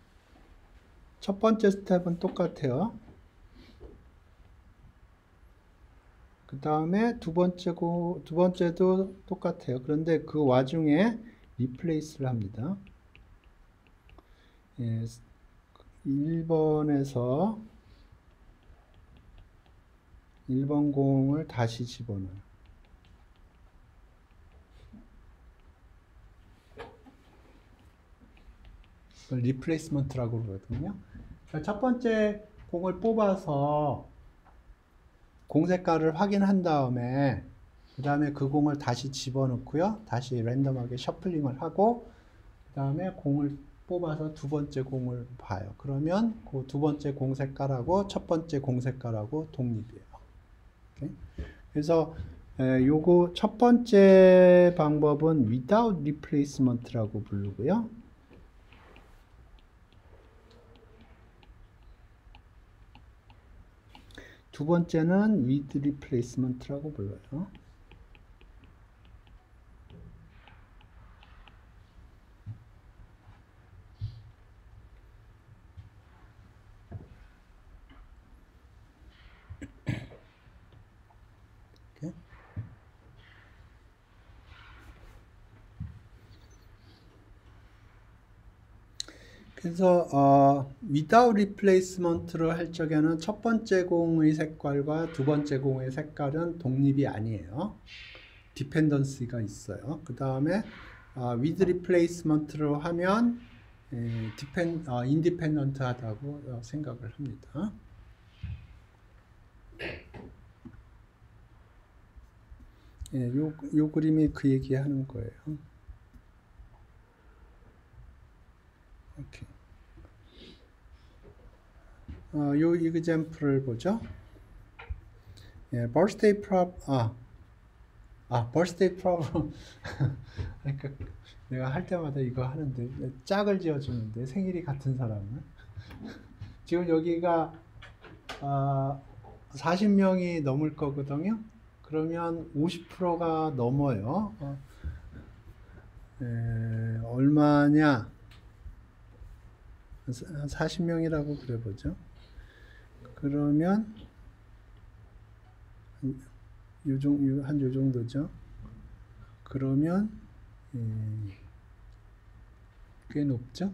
첫 번째 스텝은 똑같아요. 그 다음에 두 번째도 똑같아요. 그런데 그 와중에 리플레이스를 합니다. 1번에서 1번 공을 다시 집어넣어요. 그걸 리플레이스먼트라고 그러거든요. 그러니까 첫 번째 공을 뽑아서 공 색깔을 확인한 다음에 그 다음에 그 공을 다시 집어넣고요. 다시 랜덤하게 셔플링을 하고 그 다음에 공을 뽑아서 두 번째 공을 봐요. 그러면 그 두 번째 공 색깔하고 첫 번째 공 색깔하고 독립이에요. 오케이? 그래서 요거 첫 번째 방법은 without replacement라고 부르고요. 두 번째는 with replacement라고 불러요. 그래서 without replacement를 할 적에는 첫 번째 공의 색깔과 두 번째 공의 색깔은 독립이 아니에요. 디펜던시가 있어요. 그 다음에 with replacement로 하면 인디펜던트하다고 생각을 합니다. 요 그림이 그 얘기하는 거예요. 오케이. 요 example를 보죠. birthday birthday problem. 그러니까 내가 할 때마다 이거 하는데 짝을 지어주는데 생일이 같은 사람은 지금 여기가 40명이 넘을 거거든요. 그러면 50%가 넘어요. 얼마냐? 40명이라고 그래보죠. 그러면 요 정도죠. 그러면 꽤 높죠.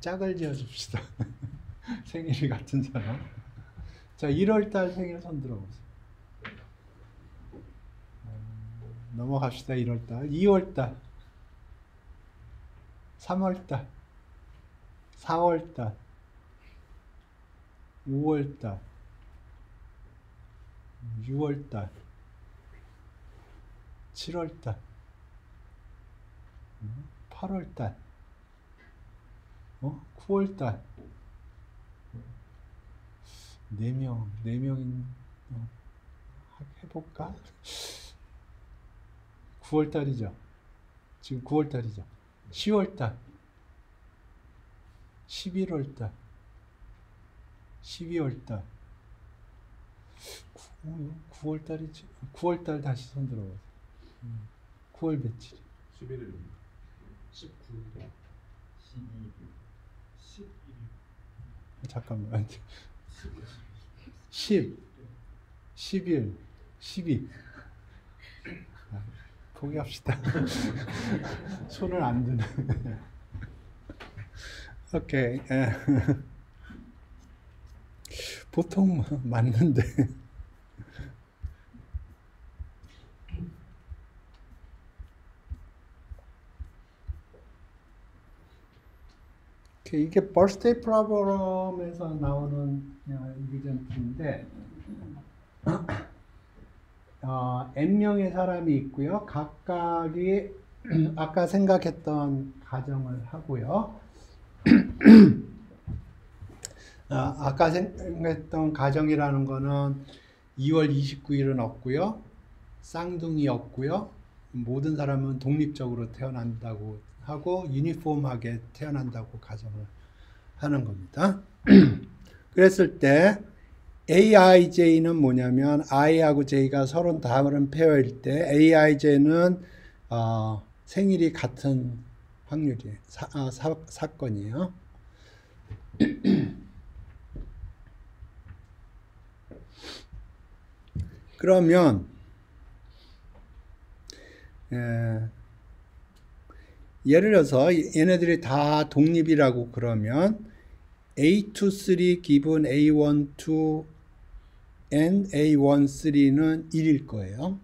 짝을 지어줍시다. 생일이 같은 사람. 자, 1월달 생일 손 들어보세요. 넘어갑시다. 1월달, 2월달, 3월달, 4월달, 5월달, 6월달, 7월달, 8월달, 9월달. 4명인 해볼까? 9월달이죠. 지금 9월달이죠. 10월달, 11월달, 12월달, 9월달이지. 9월달 다시 손 들어보세요. 9월 며칠? 11일입니다. 19일, 12일, 11일. 잠깐만. 10, 11, 12. 포기합시다. 손을 안 드네. 오케이. 보통 맞는데. 이게 birthday problem에서 나오는 이그젠플인데 n명의 사람이 있고요. 각각이 아까 생각했던 가정을 하고요. 아까 생각했던 가정이라는 거는 2월 29일은 없고요. 쌍둥이 없고요. 모든 사람은 독립적으로 태어난다고 하고 유니폼하게 태어난다고 가정을 하는 겁니다. 그랬을 때 AIJ는 뭐냐면 I하고 J가 서로 다른 페어일 때 AIJ는 생일이 같은 확률이에요. 사건이에요. 그러면 예를 들어서 얘네들이 다 독립이라고 그러면 A23 기분 A12 and A13는 1일 거예요.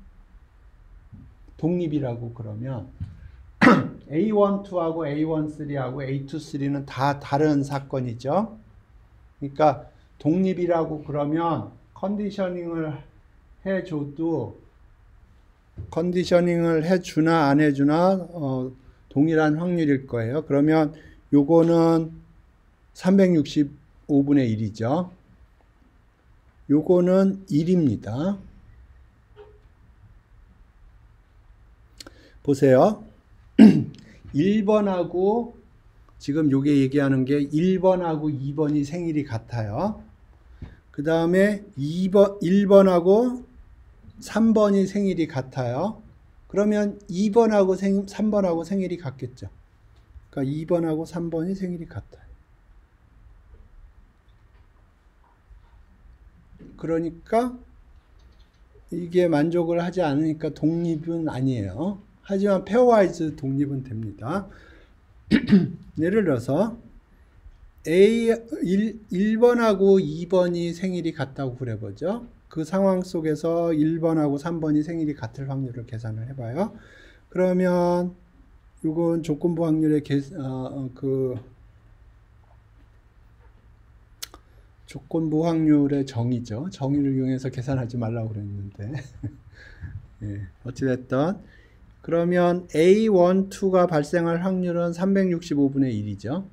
독립이라고 그러면 A12하고 A13하고 A23는 다 다른 사건이죠. 그러니까 독립이라고 그러면 컨디셔닝을 해줘도 컨디셔닝을 해주나 안 해주나 동일한 확률일 거예요. 그러면 요거는 365분의 1이죠. 요거는 1입니다. 보세요. 1번하고 지금 요게 얘기하는 게 1번하고 2번이 생일이 같아요. 그 다음에 1번하고 3번이 생일이 같아요. 그러면 2번하고 3번하고 생일이 같겠죠. 그러니까 2번하고 3번이 생일이 같아요. 그러니까 이게 만족을 하지 않으니까 독립은 아니에요. 하지만 페어와이즈 독립은 됩니다. 예를 들어서 1번하고 2번이 생일이 같다고 그래보죠. 그 상황 속에서 1번하고 3번이 생일이 같을 확률을 계산을 해봐요. 그러면 이건 조건부 확률의 조건부 확률의 정의죠. 정의를 이용해서 계산하지 말라고 그랬는데 예, 어찌됐든 그러면 A12가 발생할 확률은 365분의 1이죠.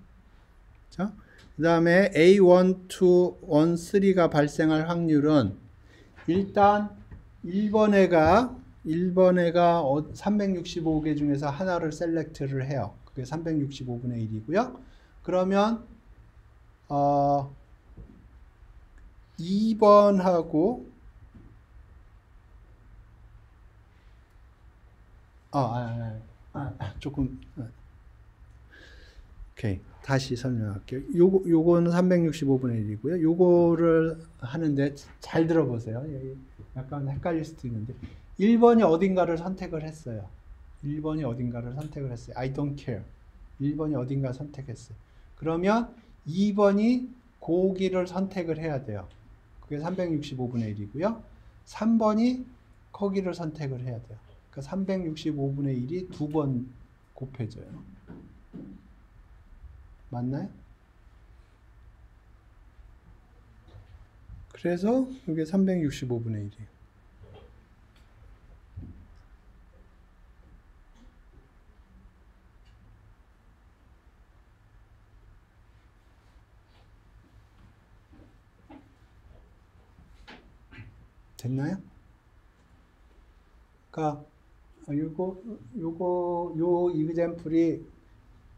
그 다음에 A12, 13가 발생할 확률은 일단 1번 애가 365개 중에서 하나를 셀렉트를 해요. 그게 365분의 1이고요. 그러면 2번하고 조금 오케이. 다시 설명할게요. 요거는 365분의 1이고요. 요거를 하는데 잘 들어보세요. 약간 헷갈릴 수도 있는데 1번이 어딘가를 선택을 했어요. 1번이 어딘가를 선택을 했어요. I don't care. 1번이 어딘가 선택했어요. 그러면 2번이 거기를 선택을 해야 돼요. 그게 365분의 1이고요. 3번이 거기를 선택을 해야 돼요. 그러니까 365분의 1이 두 번 곱해져요. 맞나요? 그래서 이게 365분의 1이에요. 됐나요? 그러니까 요 이그젬플이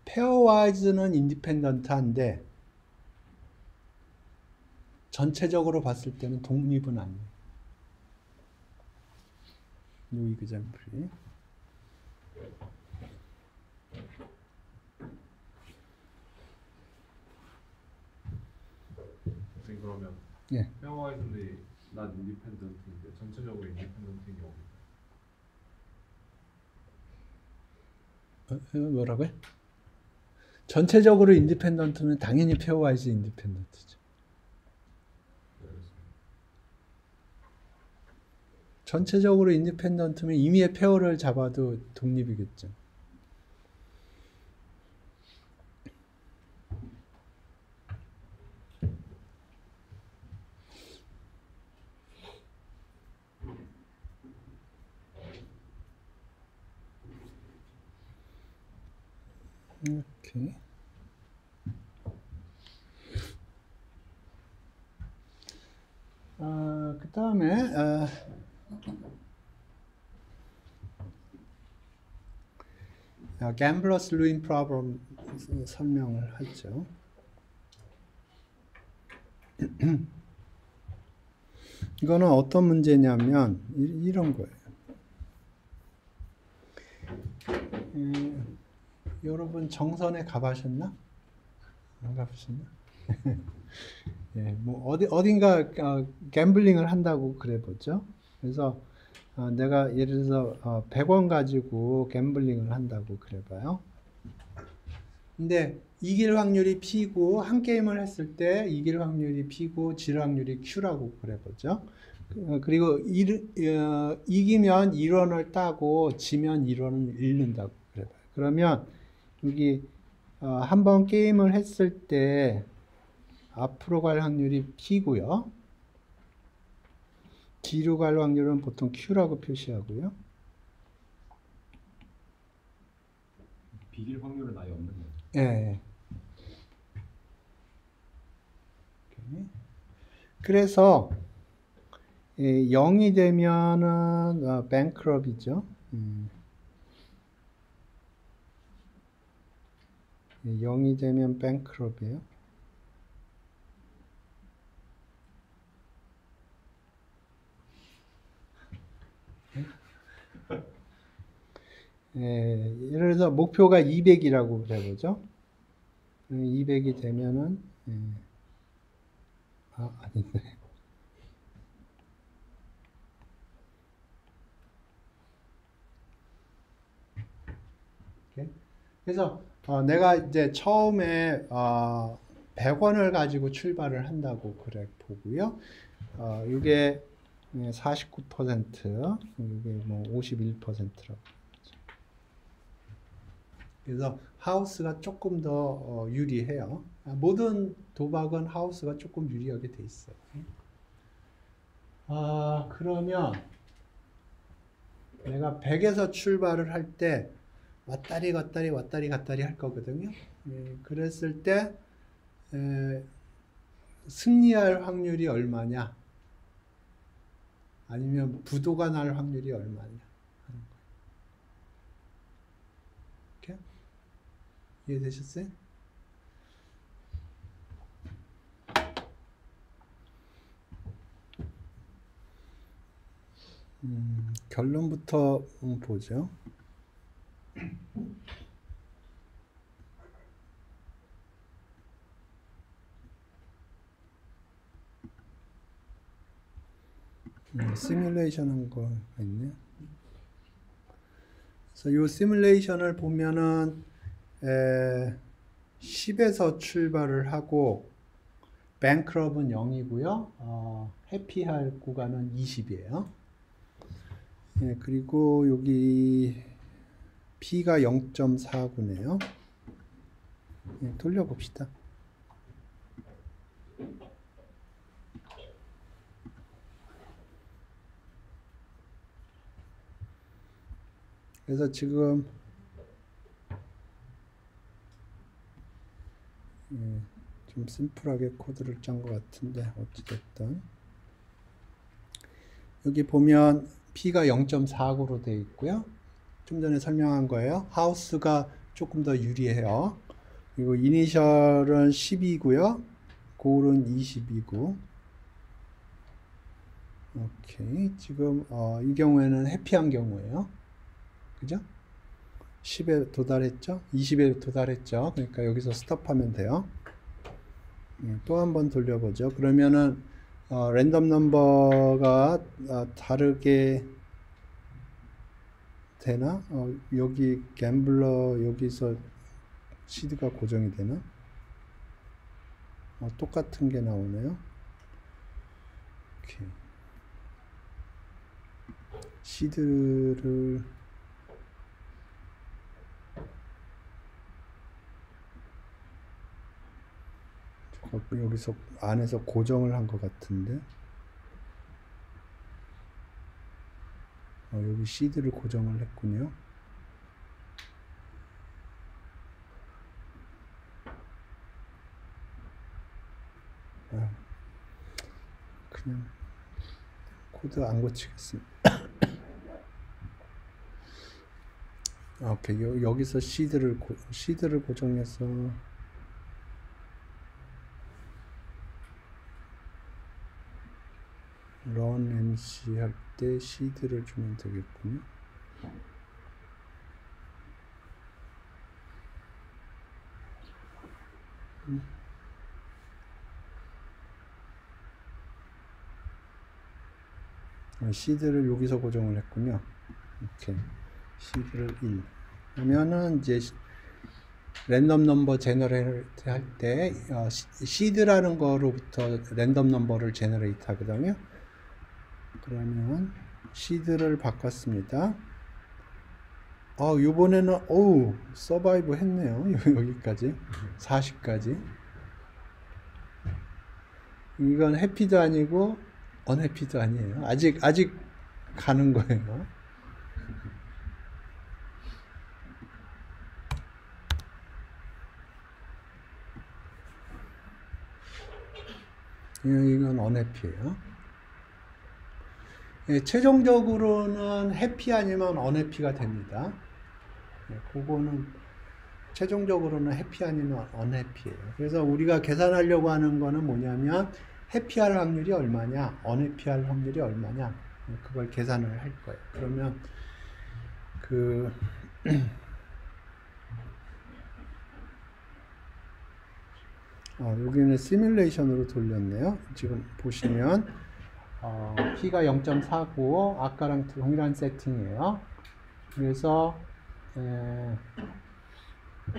페어와이즈는 인디펜던트한데 전체적으로 봤을 때는 독립은 아니에요. 요 이그젬플이. 선생님 그러면 예. 페어와이즈인데 난 인디펜던트인데 전체적으로 인디펜던트인 경우 뭐라고요? 전체적으로 인디펜던트면 당연히 페어와이즈 인디펜던트죠. 전체적으로 인디펜던트면 임의의 페어를 잡아도 독립이겠죠. 오케이. 그 다음에 Gambler's Ruin Problem 설명을 하죠. 이거는 어떤 문제냐면 이런 거예요. 여러분 정선에 가보셨나? 안 가보셨나? 예, 뭐 어딘가 갬블링을 한다고 그래 보죠. 그래서 내가 예를 들어서 100원 가지고 갬블링을 한다고 그래 봐요. 근데 이길 확률이 P고 한 게임을 했을 때 이길 확률이 P고 질 확률이 Q라고 그래 보죠. 그리고 이기면 1원을 따고 지면 1원을 잃는다고 그래 봐요. 그러면 여기 한번 게임을 했을 때 앞으로 갈 확률이 P고요. 뒤로 갈 확률은 보통 Q라고 표시하고요. 비길 확률은 아예 없는 거죠. 예. 그래서 0이 되면은 뱅크럽이죠. 0이 되면 뱅크럽이에요. 예를 들어서 목표가 200이라고 그래보죠. 200이 되면은 아닌데. 그래서 내가 이제 처음에 100원을 가지고 출발을 한다고 그래 보고요. 이게 49%, 이게 뭐 51%라고. 그래서 하우스가 조금 더 유리해요. 모든 도박은 하우스가 조금 유리하게 돼 있어요. 그러면 내가 100에서 출발을 할 때 왔다리 갔다리 왔다리 갔다리 할 거거든요. 그랬을 때 승리할 확률이 얼마냐? 아니면 부도가 날 확률이 얼마냐 하는 거예요. 이렇게 이해되셨어요? 결론부터 보죠. 시뮬레이션 한 거가 있네. 그래서 이 시뮬레이션을 보면은 10에서 출발을 하고 뱅크럽은 0이고요. 해피할 구간은 20이에요. 예, 그리고 여기 P가 0.49네요. 예, 돌려봅시다. 그래서 지금 좀 심플하게 코드를 짠 것 같은데 어찌됐든 여기 보면 P가 0.49로 되어 있고요. 좀 전에 설명한 거예요. 하우스가 조금 더 유리해요. 그리고 이니셜은 10이고요. 고울은 20이고. 오케이. 지금 이 경우에는 해피한 경우예요. 그죠? 10에 도달했죠? 20에 도달했죠? 그러니까 여기서 스톱하면 돼요. 또 한 번 돌려보죠. 그러면은 랜덤 넘버가 다르게 되나? 여기 갬블러 여기서 시드가 고정이 되나? 똑같은 게 나오네요. 오케이. 시드를 여기서 안에서 고정을 한 것 같은데 여기 시드를 고정을 했군요. 그냥 코드 안 고치겠습니다. 오케이. 여기서 시드를 고정해서 run mc 할 때 시드를 주면 되겠군요. 시드를 여기서 고정을 했군요. 이렇게 시드를 1 하면은 이제 랜덤 넘버 제너레이트 할 때 시드라는 거로부터 랜덤 넘버를 제너레이트 하거든요. 그러면 시드를 바꿨습니다. 요번에는 서바이브 했네요. 여기까지 40까지. 이건 해피도 아니고 언해피도 아니에요. 아직 가는 거예요. 이건 언해피예요. 예, 최종적으로는 해피 아니면 언해피가 됩니다. 그거는 최종적으로는 해피 아니면 언해피예요. 그래서 우리가 계산하려고 하는 거는 뭐냐면 해피할 확률이 얼마냐, 언해피할 확률이 얼마냐, 그걸 계산을 할 거예요. 그러면 여기는 시뮬레이션으로 돌렸네요. 지금 보시면 P가 0.49 아까랑 동일한 세팅이에요. 그래서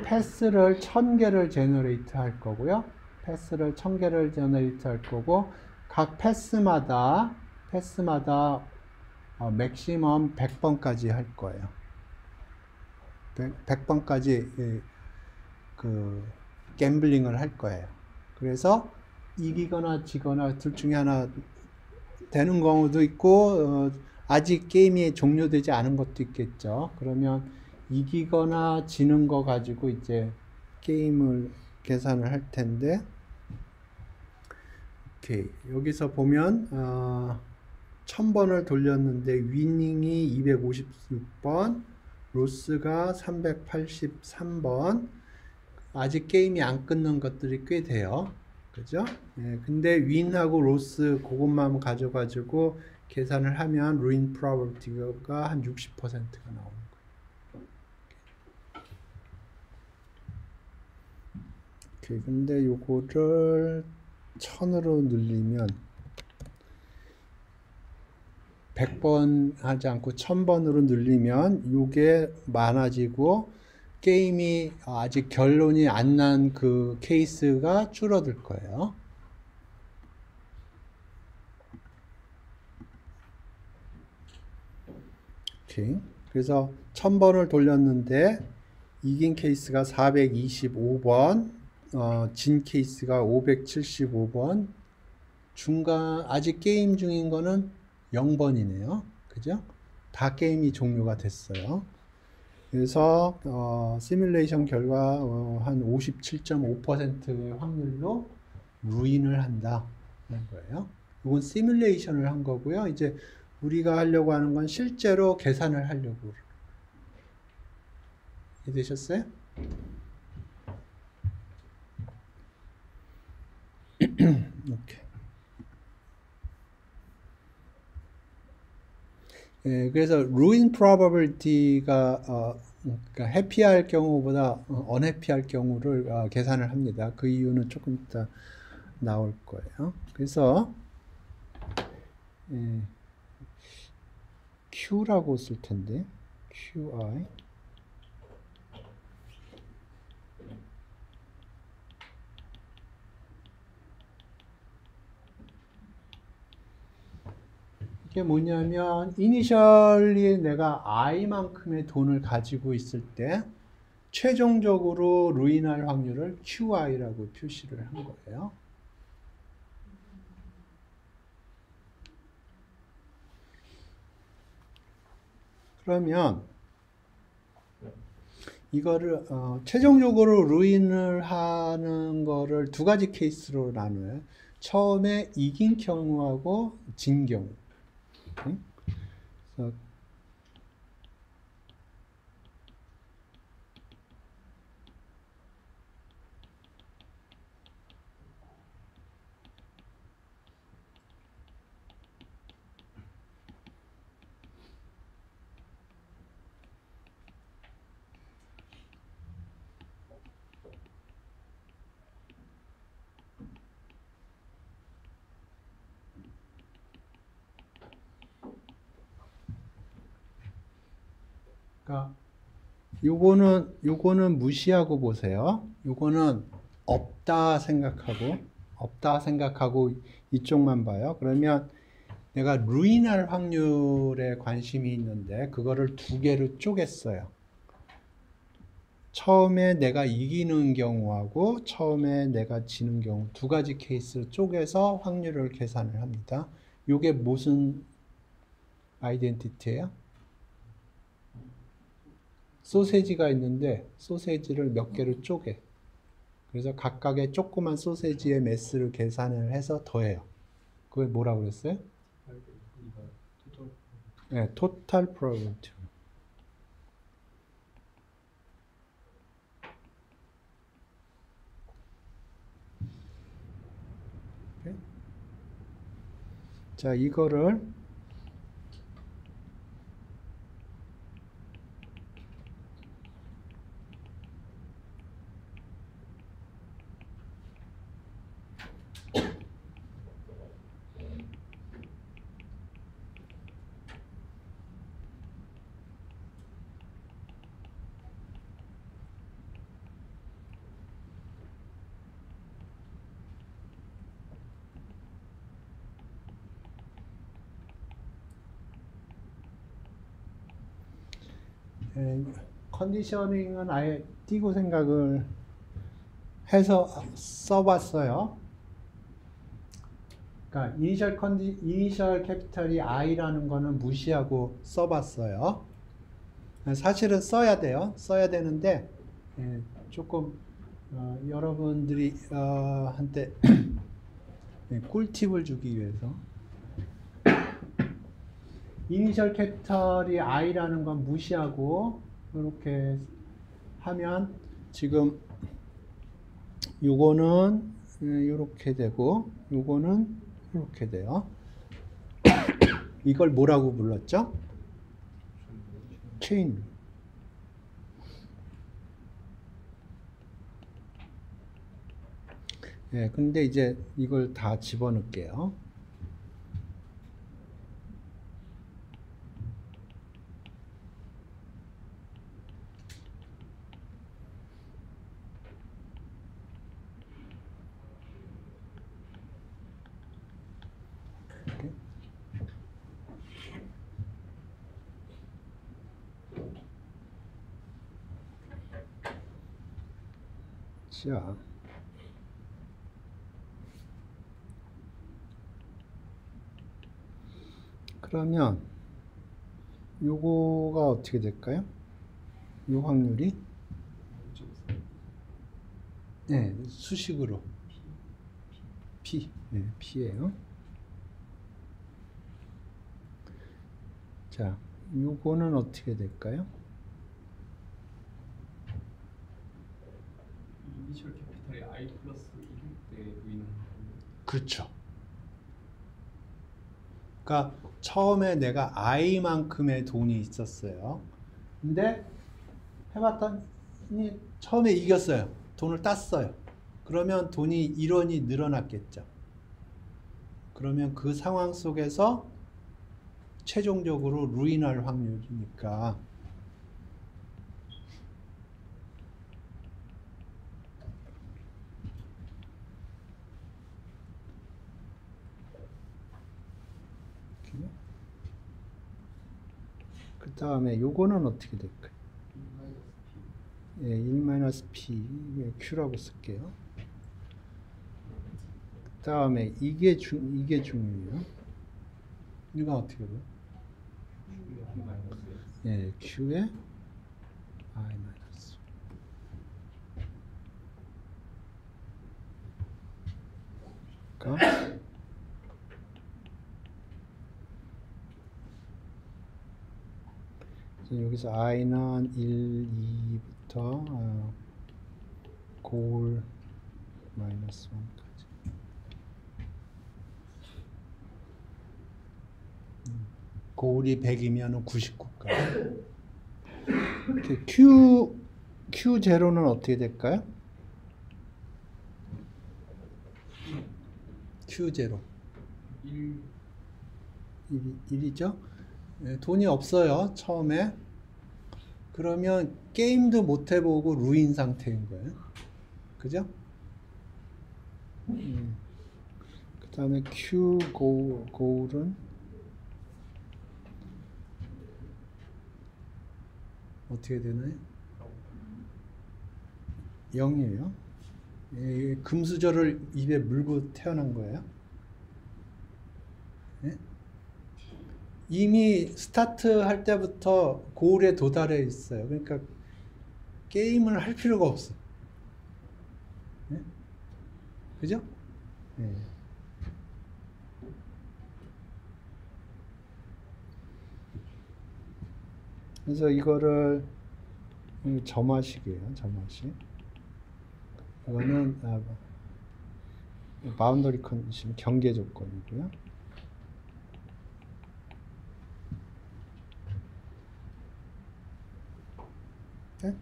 패스를 1000개를 제너레이트 할 거고요. 패스를 1000개를 제너레이트 할 거고 각 패스마다 맥시멈 100번까지 할 거예요. 100번까지 갬블링을 할 거예요. 그래서 이기거나 지거나 둘 중에 하나 되는 경우도 있고 아직 게임이 종료되지 않은 것도 있겠죠. 그러면 이기거나 지는 거 가지고 이제 게임을 계산을 할 텐데 오케이. 여기서 보면 1000번을 돌렸는데 위닝이 256번, 로스가 383번. 아직 게임이 안 끝난 것들이 꽤 돼요. 그죠? 예, 근데 윈하고 로스 그것만 가져가지고 계산을 하면 루인 프로버티가 한 60%가 나오는 거예요. 오케이, 근데 요거를 1000으로 늘리면 100번 하지 않고 1000번으로 늘리면 요게 많아지고 게임이 아직 결론이 안 난 그 케이스가 줄어들 거예요. 오케이. 그래서 1000번을 돌렸는데 이긴 케이스가 425번, 진 케이스가 575번, 중간 아직 게임 중인 거는 0번이네요. 그죠? 다 게임이 종료가 됐어요. 그래서 시뮬레이션 결과 한 57.5%의 확률로 루인을 한다 하는 거예요. 이건 시뮬레이션을 한 거고요. 이제 우리가 하려고 하는 건 실제로 계산을 하려고. 이해되셨어요? 오케이. 예, 그래서 ruin probability가 그러니까 해피할 경우보다 unhappy할 경우를 계산을 합니다. 그 이유는 조금 이따 나올 거예요. 그래서 예, Q라고 쓸 텐데 QI 이게 뭐냐면 이니셜리 내가 I만큼의 돈을 가지고 있을 때 최종적으로 루인할 확률을 QI라고 표시를 한 거예요. 그러면 이거를 최종적으로 루인을 하는 거를 두 가지 케이스로 나눠요. 처음에 이긴 경우하고 진 경우. 그래서 그러니까 요거는 무시하고 보세요. 요거는 없다 생각하고 이쪽만 봐요. 그러면 내가 루인할 확률에 관심이 있는데 그거를 두 개로 쪼갰어요. 처음에 내가 이기는 경우하고 처음에 내가 지는 경우 두 가지 케이스를 쪼개서 확률을 계산을 합니다. 요게 무슨 아이덴티티예요? 소세지가 있는데 소세지를 몇 개로 쪼개. 그래서 각각의 조그만 소세지의 매스를 계산을 해서 더해요. 그걸 뭐라고 그랬어요? 네, total probability. 오케이? 자, 이거를 컨디셔닝은 아예 띄고 생각을 해서 써봤어요. 그러니까 이니셜 캐피털이 I라는 거는 무시하고 써봤어요. 사실은 써야 돼요. 써야 되는데 조금 여러분들이 한테 꿀팁을 주기 위해서 이니셜 캐피털이 i라는 건 무시하고 이렇게 하면 지금 요거는 이렇게 되고 요거는 이렇게 돼요. 이걸 뭐라고 불렀죠? 체인. 예, 근데 이제 이걸 다 집어넣을게요. 이렇게. 자. 그러면 요거가 어떻게 될까요? 요 확률이? 네, 수식으로 P, 네, P예요. 자, 요거는 어떻게 될까요? 이니셜 캐피탈이 I 플러스 1일 때 V는 그렇죠. 그러니까 처음에 내가 i만큼의 돈이 있었어요. 근데 해봤더니 처음에 이겼어요. 돈을 땄어요. 그러면 돈이 1원이 늘어났겠죠. 그러면 그 상황 속에서 최종적으로 루인할 확률이니까 그 다음에 요거는 어떻게 될까요? 1-P Q라고 쓸게요. 그 다음에 이게 중요해요. 이거 어떻게 돼요? 예, Q에 I 마이너스. 그러니까 여기서 i는 1, 2부터 고울 마이너스 1까지. 고울이 100이면 99까지. Q0는 어떻게 될까요? Q0. 1이죠? 돈이 없어요, 처음에. 그러면 게임도 못 해보고 루인 상태인 거예요. 그죠? 그 다음에 Q 고울은 어떻게 되나요? 0이에요. 금수저를 입에 물고 태어난 거예요. 네? 이미 스타트 할 때부터 고울에 도달해 있어요. 그러니까 게임을 할 필요가 없어. 네? 그죠? 네. 그래서 이거를 점화식이에요. 점화식. 이거는 바운더리 컨디션 경계 조건이고요. 네?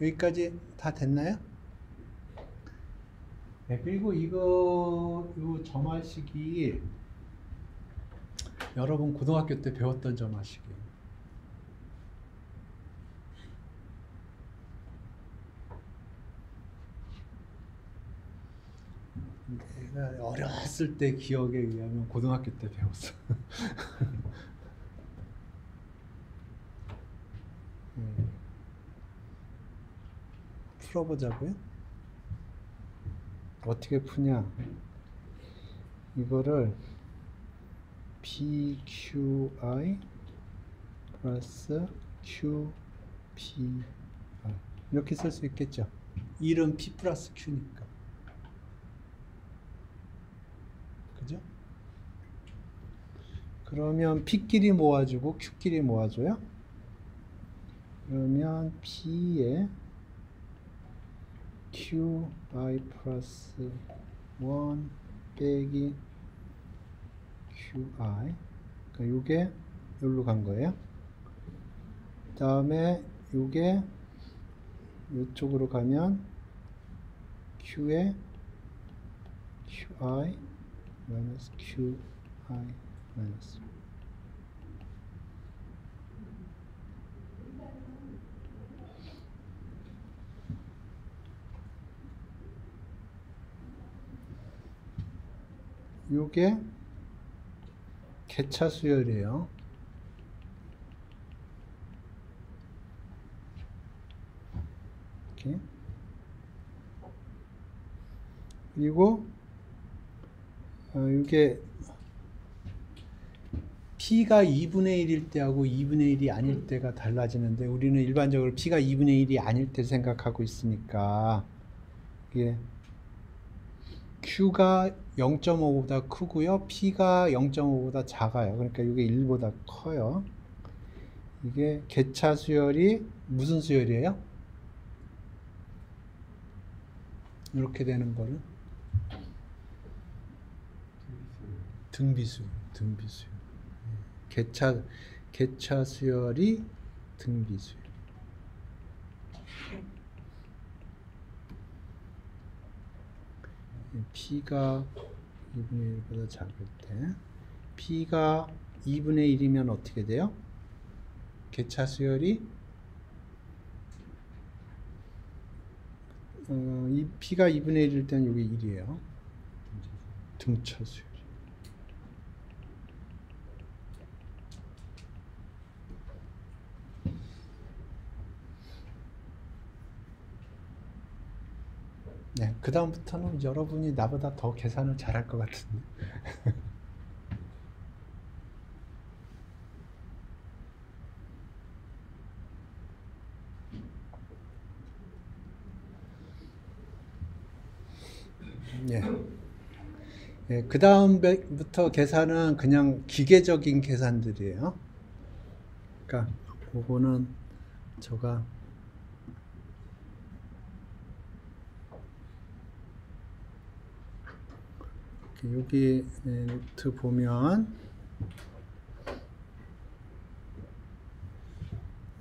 여기까지 다 됐나요? 네, 그리고 요 점화식이 여러분 고등학교 때 배웠던 점화식이에요. 내가 어렸을 때 기억에 의하면 고등학교 때 배웠어. 풀어보자고요. 어떻게 푸냐? 이거를 PQI 플러스 QPI 이렇게 쓸 수 있겠죠. 1은 P 플러스 Q니까. 그죠? 그러면 P끼리 모아주고 Q끼리 모아줘요. 그러면 P에 QI 플러스 1 빼기 QI, 그러니까 요게 여기로 간 거예요. 그 다음에 요게 이쪽으로 가면 Q에 QI 마이너스 QI 마이너스, 요게 개차 수열이에요. 이렇게. 그리고 이게 P가 2분의 1일 때하고 2분의 1이 아닐 때가 달라지는데, 우리는 일반적으로 P가 2분의 1이 아닐 때 생각하고 있으니까 이게 Q가 0.5보다 크고요, P가 0.5보다 작아요. 그러니까 이게 1보다 커요. 이게 개차 수열이 무슨 수열이에요? 이렇게 되는 거는 등비수. 개차 수열이 등비수. P가 2분의 1보다 작을 때, P가 2분의 1이면 어떻게 돼요? 개차 수열이 이 P가 2분의 1일 때는 여기 1이에요. 등차 수열. 네, 그 다음부터는 여러분이 나보다 더 계산을 잘할 것 같은데. 예. 예, 그 다음부터 계산은 그냥 기계적인 계산들이에요. 그러니까 그거는 제가 여기 노트 보면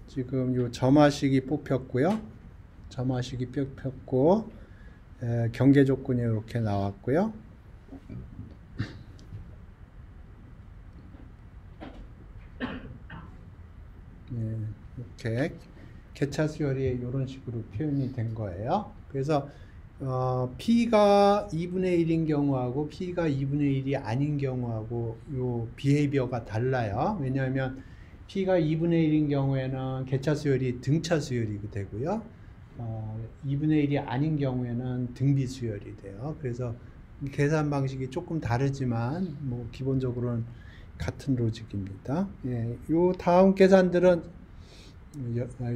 지금 요 점화식이 뽑혔고요. 점화식이 뽑혔고, 경계 조건이 이렇게 나왔고요. 이렇게 개차 수열이 이런 식으로 표현이 된 거예요. 그래서 P가 2분의 1인 경우하고 P가 2분의 1이 아닌 경우하고 요 비헤이비어가 달라요. 왜냐하면 P가 2분의 1인 경우에는 개차 수열이 등차 수열이 되고요. 2분의 1이 아닌 경우에는 등비 수열이 돼요. 그래서 계산 방식이 조금 다르지만 뭐 기본적으로는 같은 로직입니다. 예, 요 다음 계산들은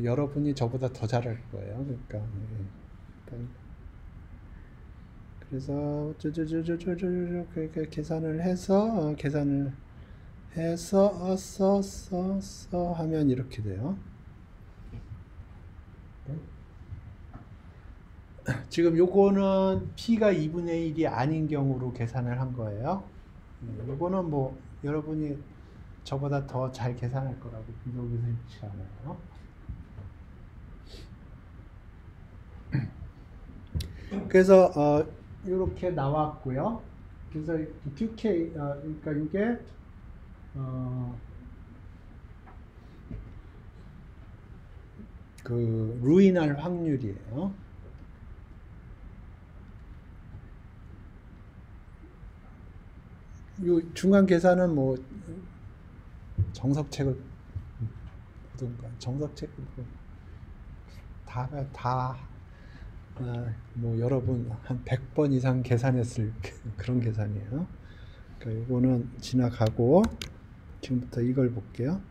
여러분이 저보다 더 잘할 거예요. 그러니까 그래서 그렇게 계산을 해서 써 하면 이렇게 돼요. 지금 요거는 P가 2분의 1이 아닌 경우로 계산을 한 거예요. 요거는 뭐 여러분이 저보다 더 잘 계산할 거라고 여기서 있지 않아요. 그래서 이렇게 나왔고요. 그래서 QK 그러니까 이게 그 루인할 확률이에요. 요 중간 계산은 뭐 정석책을 보든가, 정석책을 뭐 여러분 한 100번 이상 계산했을 그런 계산이에요. 그러니까 이거는 지나가고 지금부터 이걸 볼게요.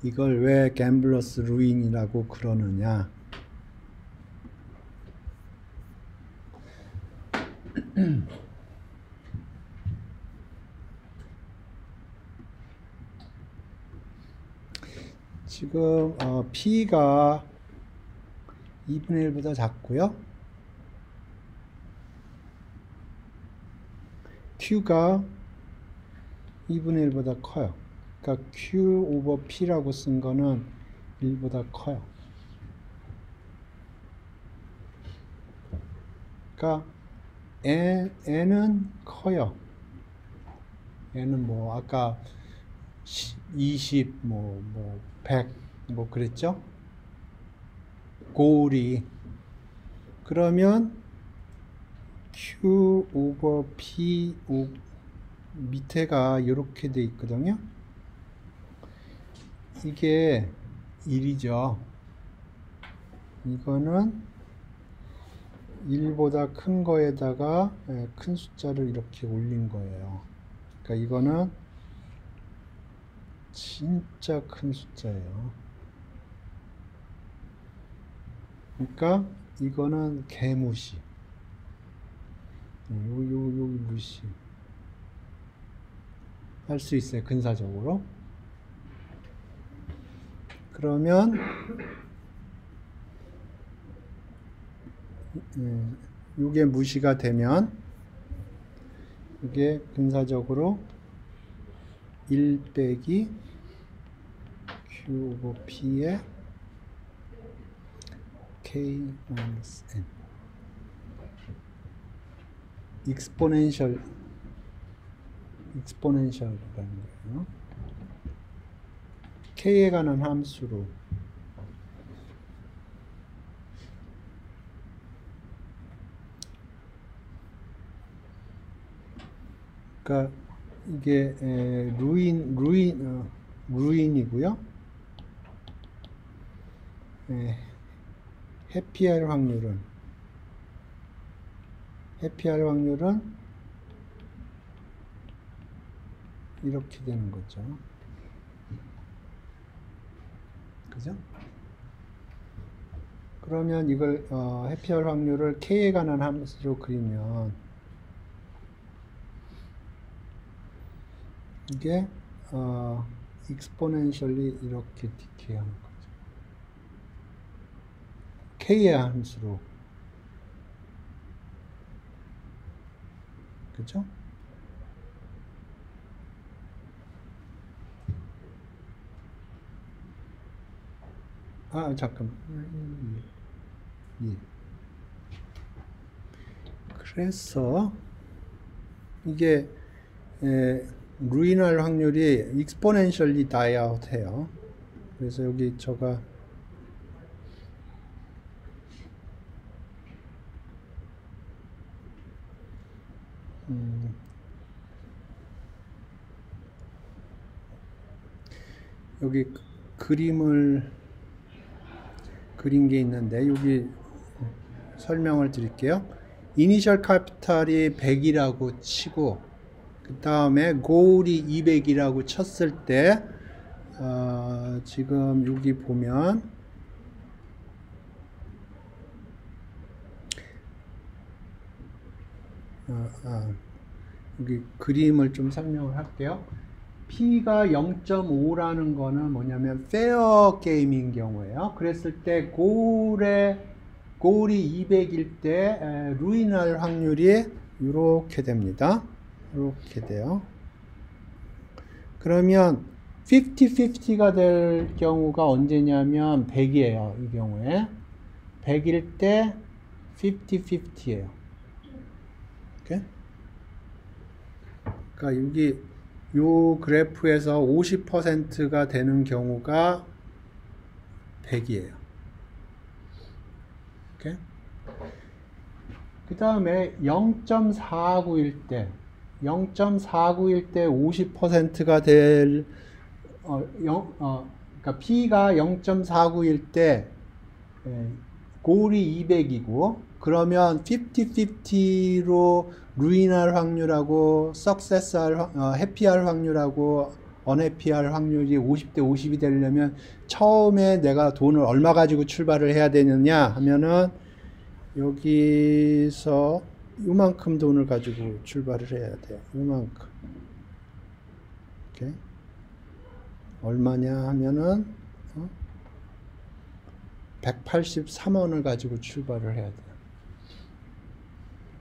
이걸 왜 갬블러스 루인이라고 그러느냐? 지금 P가 2분의 1보다 작고요. Q가 2분의 1보다 커요. 그러니까 Q 오버 P라고 쓴 거는 1보다 커요. 그러니까 N은 커요. N은 뭐 아까 20, 100 그랬죠? 고울이. 그러면 Q 오버 P 밑에가 이렇게 돼 있거든요. 이게 1이죠. 이거는 1보다 큰 거에다가 큰 숫자를 이렇게 올린 거예요. 그러니까 이거는 진짜 큰 숫자예요. 그러니까 이거는 개무시. 여기 무시 할 수 있어요. 근사적으로. 그러면 이게 무시가 되면 이게 근사적으로 1 빼기 Q 오버 P의 K-N 익스포넨셜이라는 거예요. K에 관한 함수로. 그러니까 이게 루인이고요. 해피할 확률은 이렇게 되는 거죠. 그죠? 그러면 이걸 해피할 확률을 K에 관한 함수로 그리면 이게 exponentially 이렇게 디케이하는 거죠. K의 함수로. 그죠? 잠깐만. 예. 그래서 이게 루인할 확률이 exponentially die out 해요. 그래서 여기 제가 여기 그림을 그린 게 있는데 여기 설명을 드릴게요. 이니셜 카피탈이 100이라고 치고 그 다음에 고울이 200이라고 쳤을 때 지금 여기 보면 여기 그림을 좀 설명을 할게요. P가 0.5라는 거는 뭐냐면 페어 게임인 경우예요. 그랬을 때 고울이 200일 때 루인할 확률이 이렇게 됩니다. 이렇게 돼요. 그러면 50-50가 될 경우가 언제냐면 100이에요. 이 경우에 100일 때 50-50예요. 오케이? 그러니까 여기 요 그래프에서 50%가 되는 경우가 100이에요. 오케이? 그 다음에 0.49일 때 50%가 될 그러니까 P가 0.49일 때 고울이 200이고 그러면 50-50로 루인할 확률하고 해피할 확률하고 언해피할 확률이 50대 50이 되려면 처음에 내가 돈을 얼마 가지고 출발을 해야 되느냐 하면은 여기서 요만큼 돈을 가지고 출발을 해야 돼요. 요만큼. 오케이. 얼마냐 하면은 183원을 가지고 출발을 해야 돼요.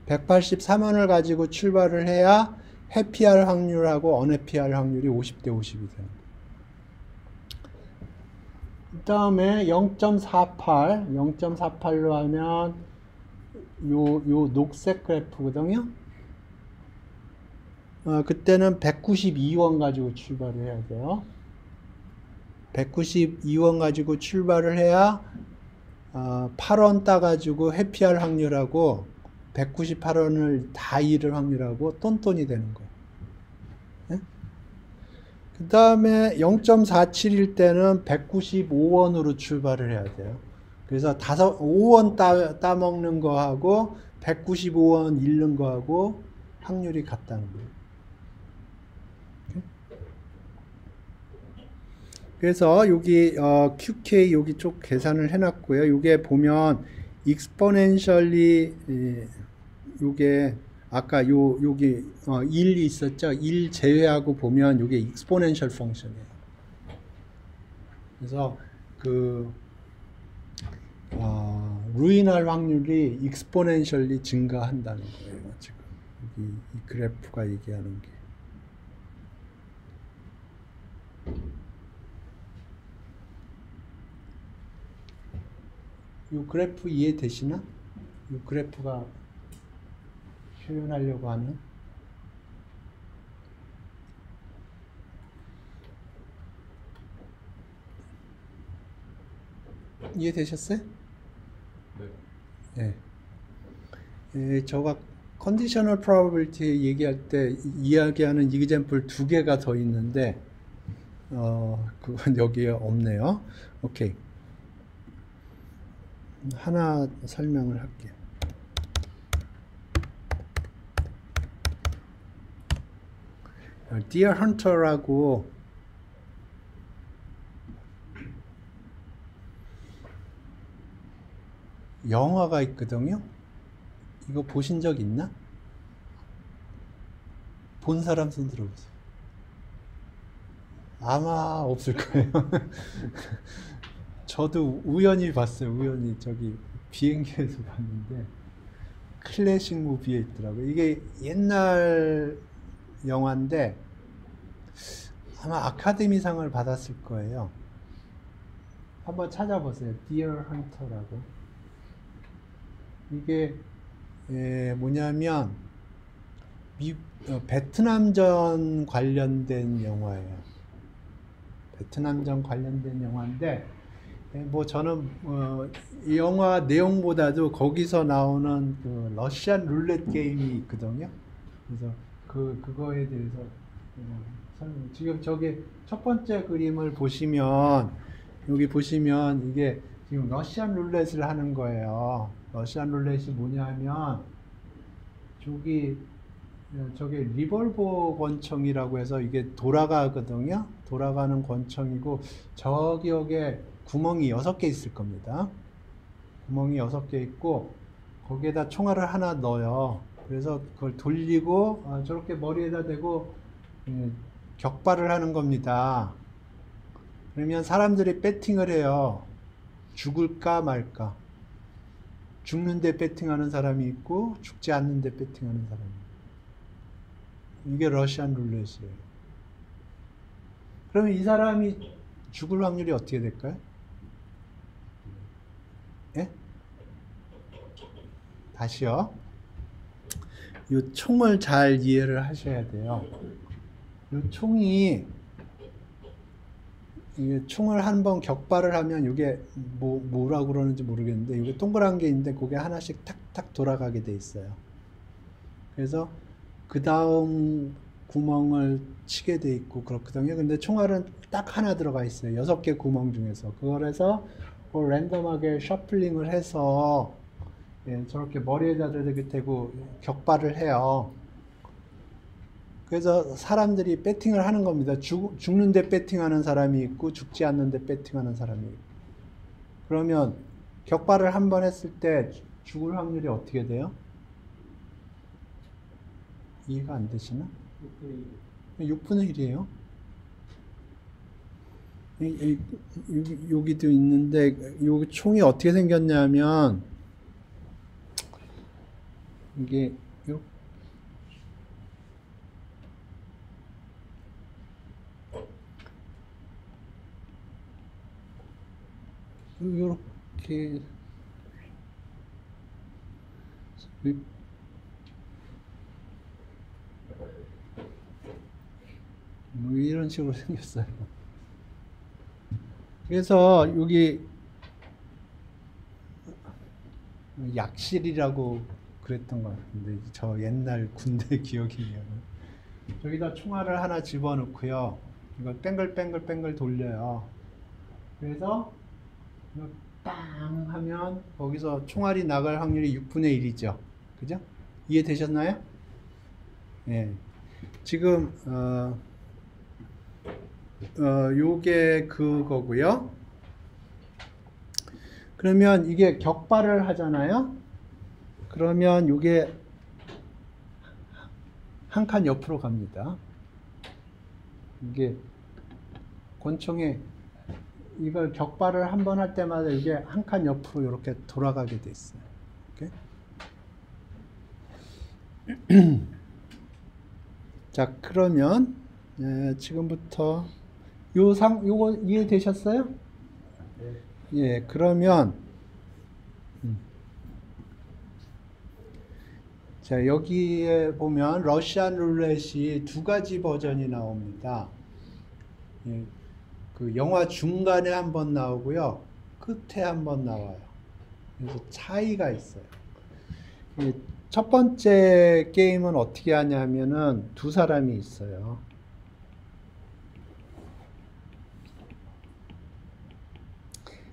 183원을 가지고 출발을 해야 해피할 확률하고 언해피할 확률이 50대 50이 되는 거예요. 그 다음에 0.48로 하면 요 녹색 그래프거든요. 그때는 192원 가지고 출발을 해야 돼요. 192원 가지고 출발을 해야 8원 따가지고 회피할 확률하고 198원을 다 잃을 확률하고 똔똔이 되는 거예요. 네? 그 다음에 0.47일 때는 195원으로 출발을 해야 돼요. 그래서 5원 따먹는 거하고 195원 잃는 거하고 확률이 같다는 거예요. 그래서 여기 QK 여기 쪽 계산을 해놨고요. 요게 보면 exponentially 요게 아까 여기 1이 있었죠. 1 제외하고 보면 요게 exponential 펑션이에요. 그래서 루인할 확률이 exponentially 증가한다는 거예요. 지금 여기 이 그래프가 얘기하는 게. 이 그래프 이해되시나? 이 그래프가 표현하려고 하는 이해되셨어요? 네. 예. 저가 컨디셔널 프로버빌티 얘기할 때 이야기하는 이그젬플 2개가 더 있는데 그건 여기에 없네요. 오케이. 하나 설명을 할게요. Deer Hunter라고 영화가 있거든요. 이거 보신 적 있나? 본 사람 손 들어보세요. 아마 없을 거예요. 저도 우연히 봤어요. 우연히 저기 비행기에서 봤는데 클래식 무비에 있더라고요. 이게 옛날 영화인데 아마 아카데미상을 받았을 거예요. 한번 찾아보세요. Deer Hunter라고. 이게 뭐냐면 베트남전 관련된 영화예요. 베트남전 관련된 영화인데 뭐 저는 이 영화 내용보다도 거기서 나오는 그 러시안 룰렛 게임이 있거든요. 그래서 그거에 대해서 지금 저기 첫 번째 그림을 보시면 여기 보시면 이게 지금 러시안 룰렛을 하는 거예요. 러시안 룰렛이 뭐냐면 저게 리볼버 권총이라고 해서 이게 돌아가거든요. 돌아가는 권총이고 저기 여기에 구멍이 6개 있을 겁니다. 구멍이 6개 있고 거기에다 총알을 하나 넣어요. 그래서 그걸 돌리고 저렇게 머리에다 대고 격발을 하는 겁니다. 그러면 사람들이 배팅을 해요. 죽을까 말까. 죽는데 배팅하는 사람이 있고 죽지 않는데 배팅하는 사람이 있고. 이게 러시안 룰렛이에요. 그러면 이 사람이 죽을 확률이 어떻게 될까요? 예? 다시요. 이 총을 잘 이해를 하셔야 돼요. 이 총이 이게 총을 한번 격발을 하면 이게 뭐라고 그러는지 모르겠는데 이게 동그란 게 있는데 그게 하나씩 탁탁 돌아가게 돼 있어요. 그래서 그 다음 구멍을 치게 돼 있고 그렇거든요. 근데 총알은 딱 하나 들어가 있어요. 6개 구멍 중에서. 그걸 해서 랜덤하게 셔플링을 해서 저렇게 머리에다 대고 격발을 해요. 그래서 사람들이 배팅을 하는 겁니다. 죽는데 배팅하는 사람이 있고 죽지 않는데 배팅하는 사람이 있고. 그러면 격발을 한 번 했을 때 죽을 확률이 어떻게 돼요? 이해가 안 되시나? 6분의 6분의 1이에요. 여기도 있는데 요 총이 어떻게 생겼냐면 이게 요렇게 뭐 이런 식으로 생겼어요. 그래서 여기 약실이라고 그랬던 것 같은데 저 옛날 군대 기억이면 저기다 총알을 하나 집어넣고요. 이걸 뱅글뱅글 돌려요. 그래서 이거 빵 하면 거기서 총알이 나갈 확률이 6분의 1이죠. 그죠? 이해되셨나요? 예. 지금 요게 그거고요. 그러면 이게 격발을 하잖아요. 그러면 요게 한 칸 옆으로 갑니다. 이게 권총에 이걸 격발을 한 번 할 때마다 이게 한 칸 옆으로 이렇게 돌아가게 돼 있어요. 이렇게. 자, 그러면 지금부터 요거 이해되셨어요? 네. 예, 그러면 자, 여기에 보면 러시안 룰렛이 두 가지 버전이 나옵니다. 예, 그 영화 중간에 한번 나오고요, 끝에 한번 나와요. 그래서 차이가 있어요. 첫 번째 게임은 어떻게 하냐면은 두 사람이 있어요.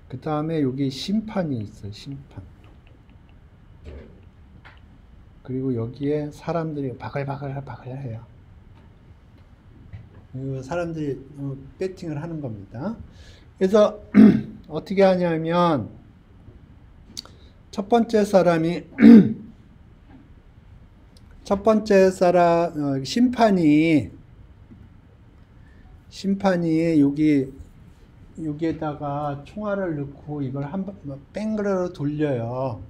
그 다음에 여기 심판이 있어요. 심판. 그리고 여기에 사람들이 바글바글 해요. 그리고 사람들이 배팅을 하는 겁니다. 그래서 어떻게 하냐면 첫 번째 사람이 심판이 여기에다가 총알을 넣고 이걸 한번 뺑그르르 돌려요.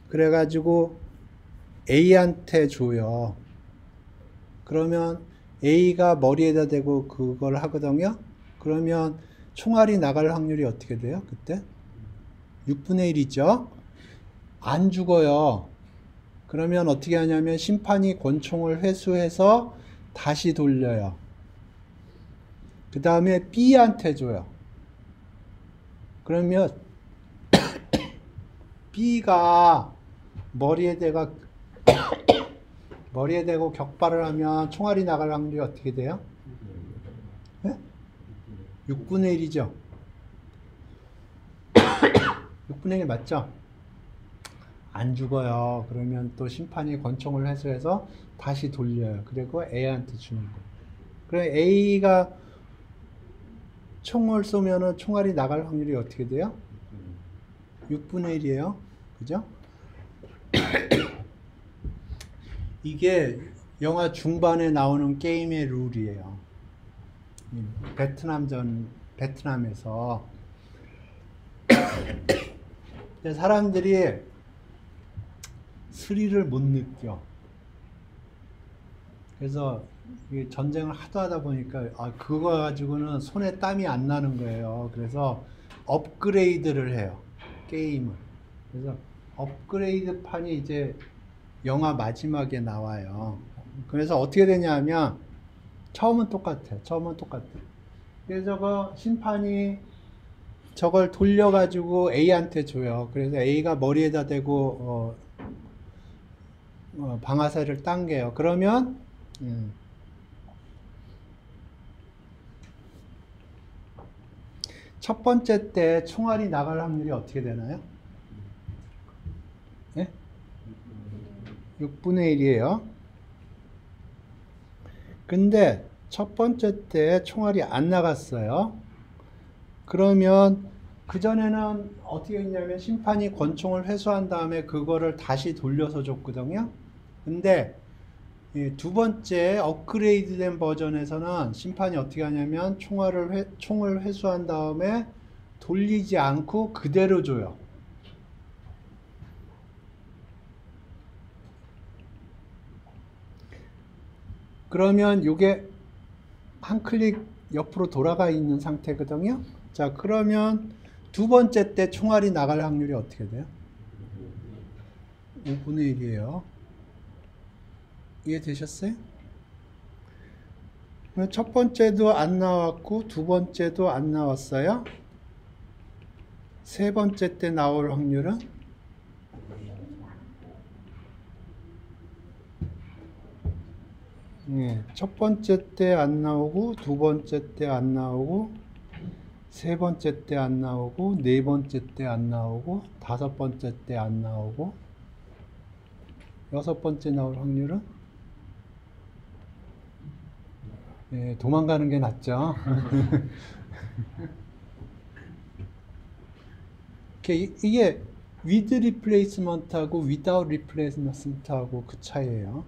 그래가지고 A한테 줘요. 그러면 A가 머리에다 대고 그걸 하거든요. 그러면 총알이 나갈 확률이 어떻게 돼요? 그때 6분의 1이죠. 안 죽어요. 그러면 어떻게 하냐면 심판이 권총을 회수해서 다시 돌려요. 그 다음에 B한테 줘요. 그러면 B가 머리에 대고 격발을 하면 총알이 나갈 확률이 어떻게 돼요? 네? 6분의 1이죠. 6분의 1 맞죠? 안 죽어요. 그러면 또 심판이 권총을 회수해서 다시 돌려요. 그리고 A한테 주는 거예요. 그럼 A가 총을 쏘면은 총알이 나갈 확률이 어떻게 돼요? 6분의 1이에요. 그죠? 이게 영화 중반에 나오는 게임의 룰이에요. 베트남에서 사람들이 스릴을 못 느껴. 그래서 전쟁을 하다 보니까 그거 가지고는 손에 땀이 안 나는 거예요. 그래서 업그레이드를 해요. 게임을. 그래서 업그레이드 판이 이제 영화 마지막에 나와요. 그래서 어떻게 되냐면 처음은 똑같아요. 그래서 심판이 저걸 돌려가지고 A한테 줘요. 그래서 A가 머리에다 대고 방아쇠를 당겨요. 그러면 첫 번째 때 총알이 나갈 확률이 어떻게 되나요? 네? 6분의 1이에요. 근데 첫 번째 때 총알이 안 나갔어요. 그러면 그전에는 어떻게 했냐면 심판이 권총을 회수한 다음에 그거를 다시 돌려서 줬거든요. 근데 예, 두 번째 업그레이드된 버전에서는 심판이 어떻게 하냐면 총을 회수한 다음에 돌리지 않고 그대로 줘요. 그러면 이게 한 클릭 옆으로 돌아가 있는 상태거든요. 자, 그러면 두 번째 때 총알이 나갈 확률이 어떻게 돼요? 5분의 1이에요. 이해되셨어요? 첫 번째도 안 나왔고 두 번째도 안 나왔어요. 세 번째 때 나올 확률은? 네, 첫 번째 때 안 나오고 두 번째 때 안 나오고 세 번째 때 안 나오고 네 번째 때 안 나오고 다섯 번째 때 안 나오고 여섯 번째 나올 확률은? 네, 도망가는 게 낫죠. 이게 with replacement하고 without replacement하고 그 차이예요.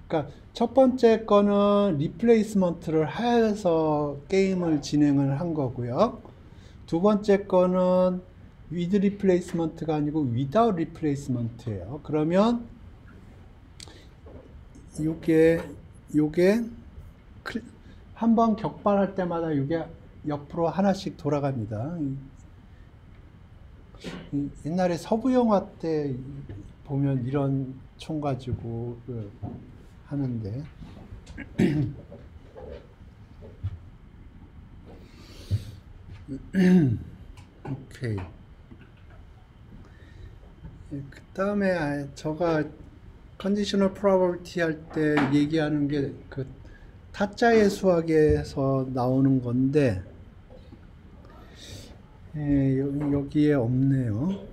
그러니까 첫 번째 거는 리플레이스먼트를 해서 게임을 진행을 한 거고요. 두 번째 거는 with replacement가 아니고 without replacement예요. 그러면 요게 한번 격발할 때마다 요게 옆으로 하나씩 돌아갑니다. 옛날에 서부 영화 때 보면 이런 총 가지고 하는데 오케이. 그 다음에 제가 컨디셔널 프로버비티 할 때 얘기하는 게 그 타짜의 수학에서 나오는 건데 여기에 없네요.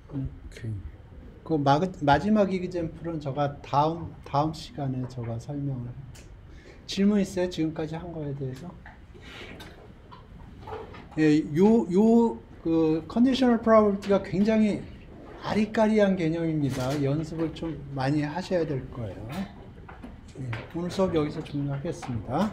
오케이. 그 마지막 이그젬플은 제가 다음 시간에 제가 설명을 할게요. 질문 있어요? 지금까지 한 거에 대해서? 예, 그 컨디셔널 프로버비티가 굉장히 아리까리한 개념입니다. 연습을 좀 많이 하셔야 될 거예요. 예, 오늘 수업 여기서 종료하겠습니다.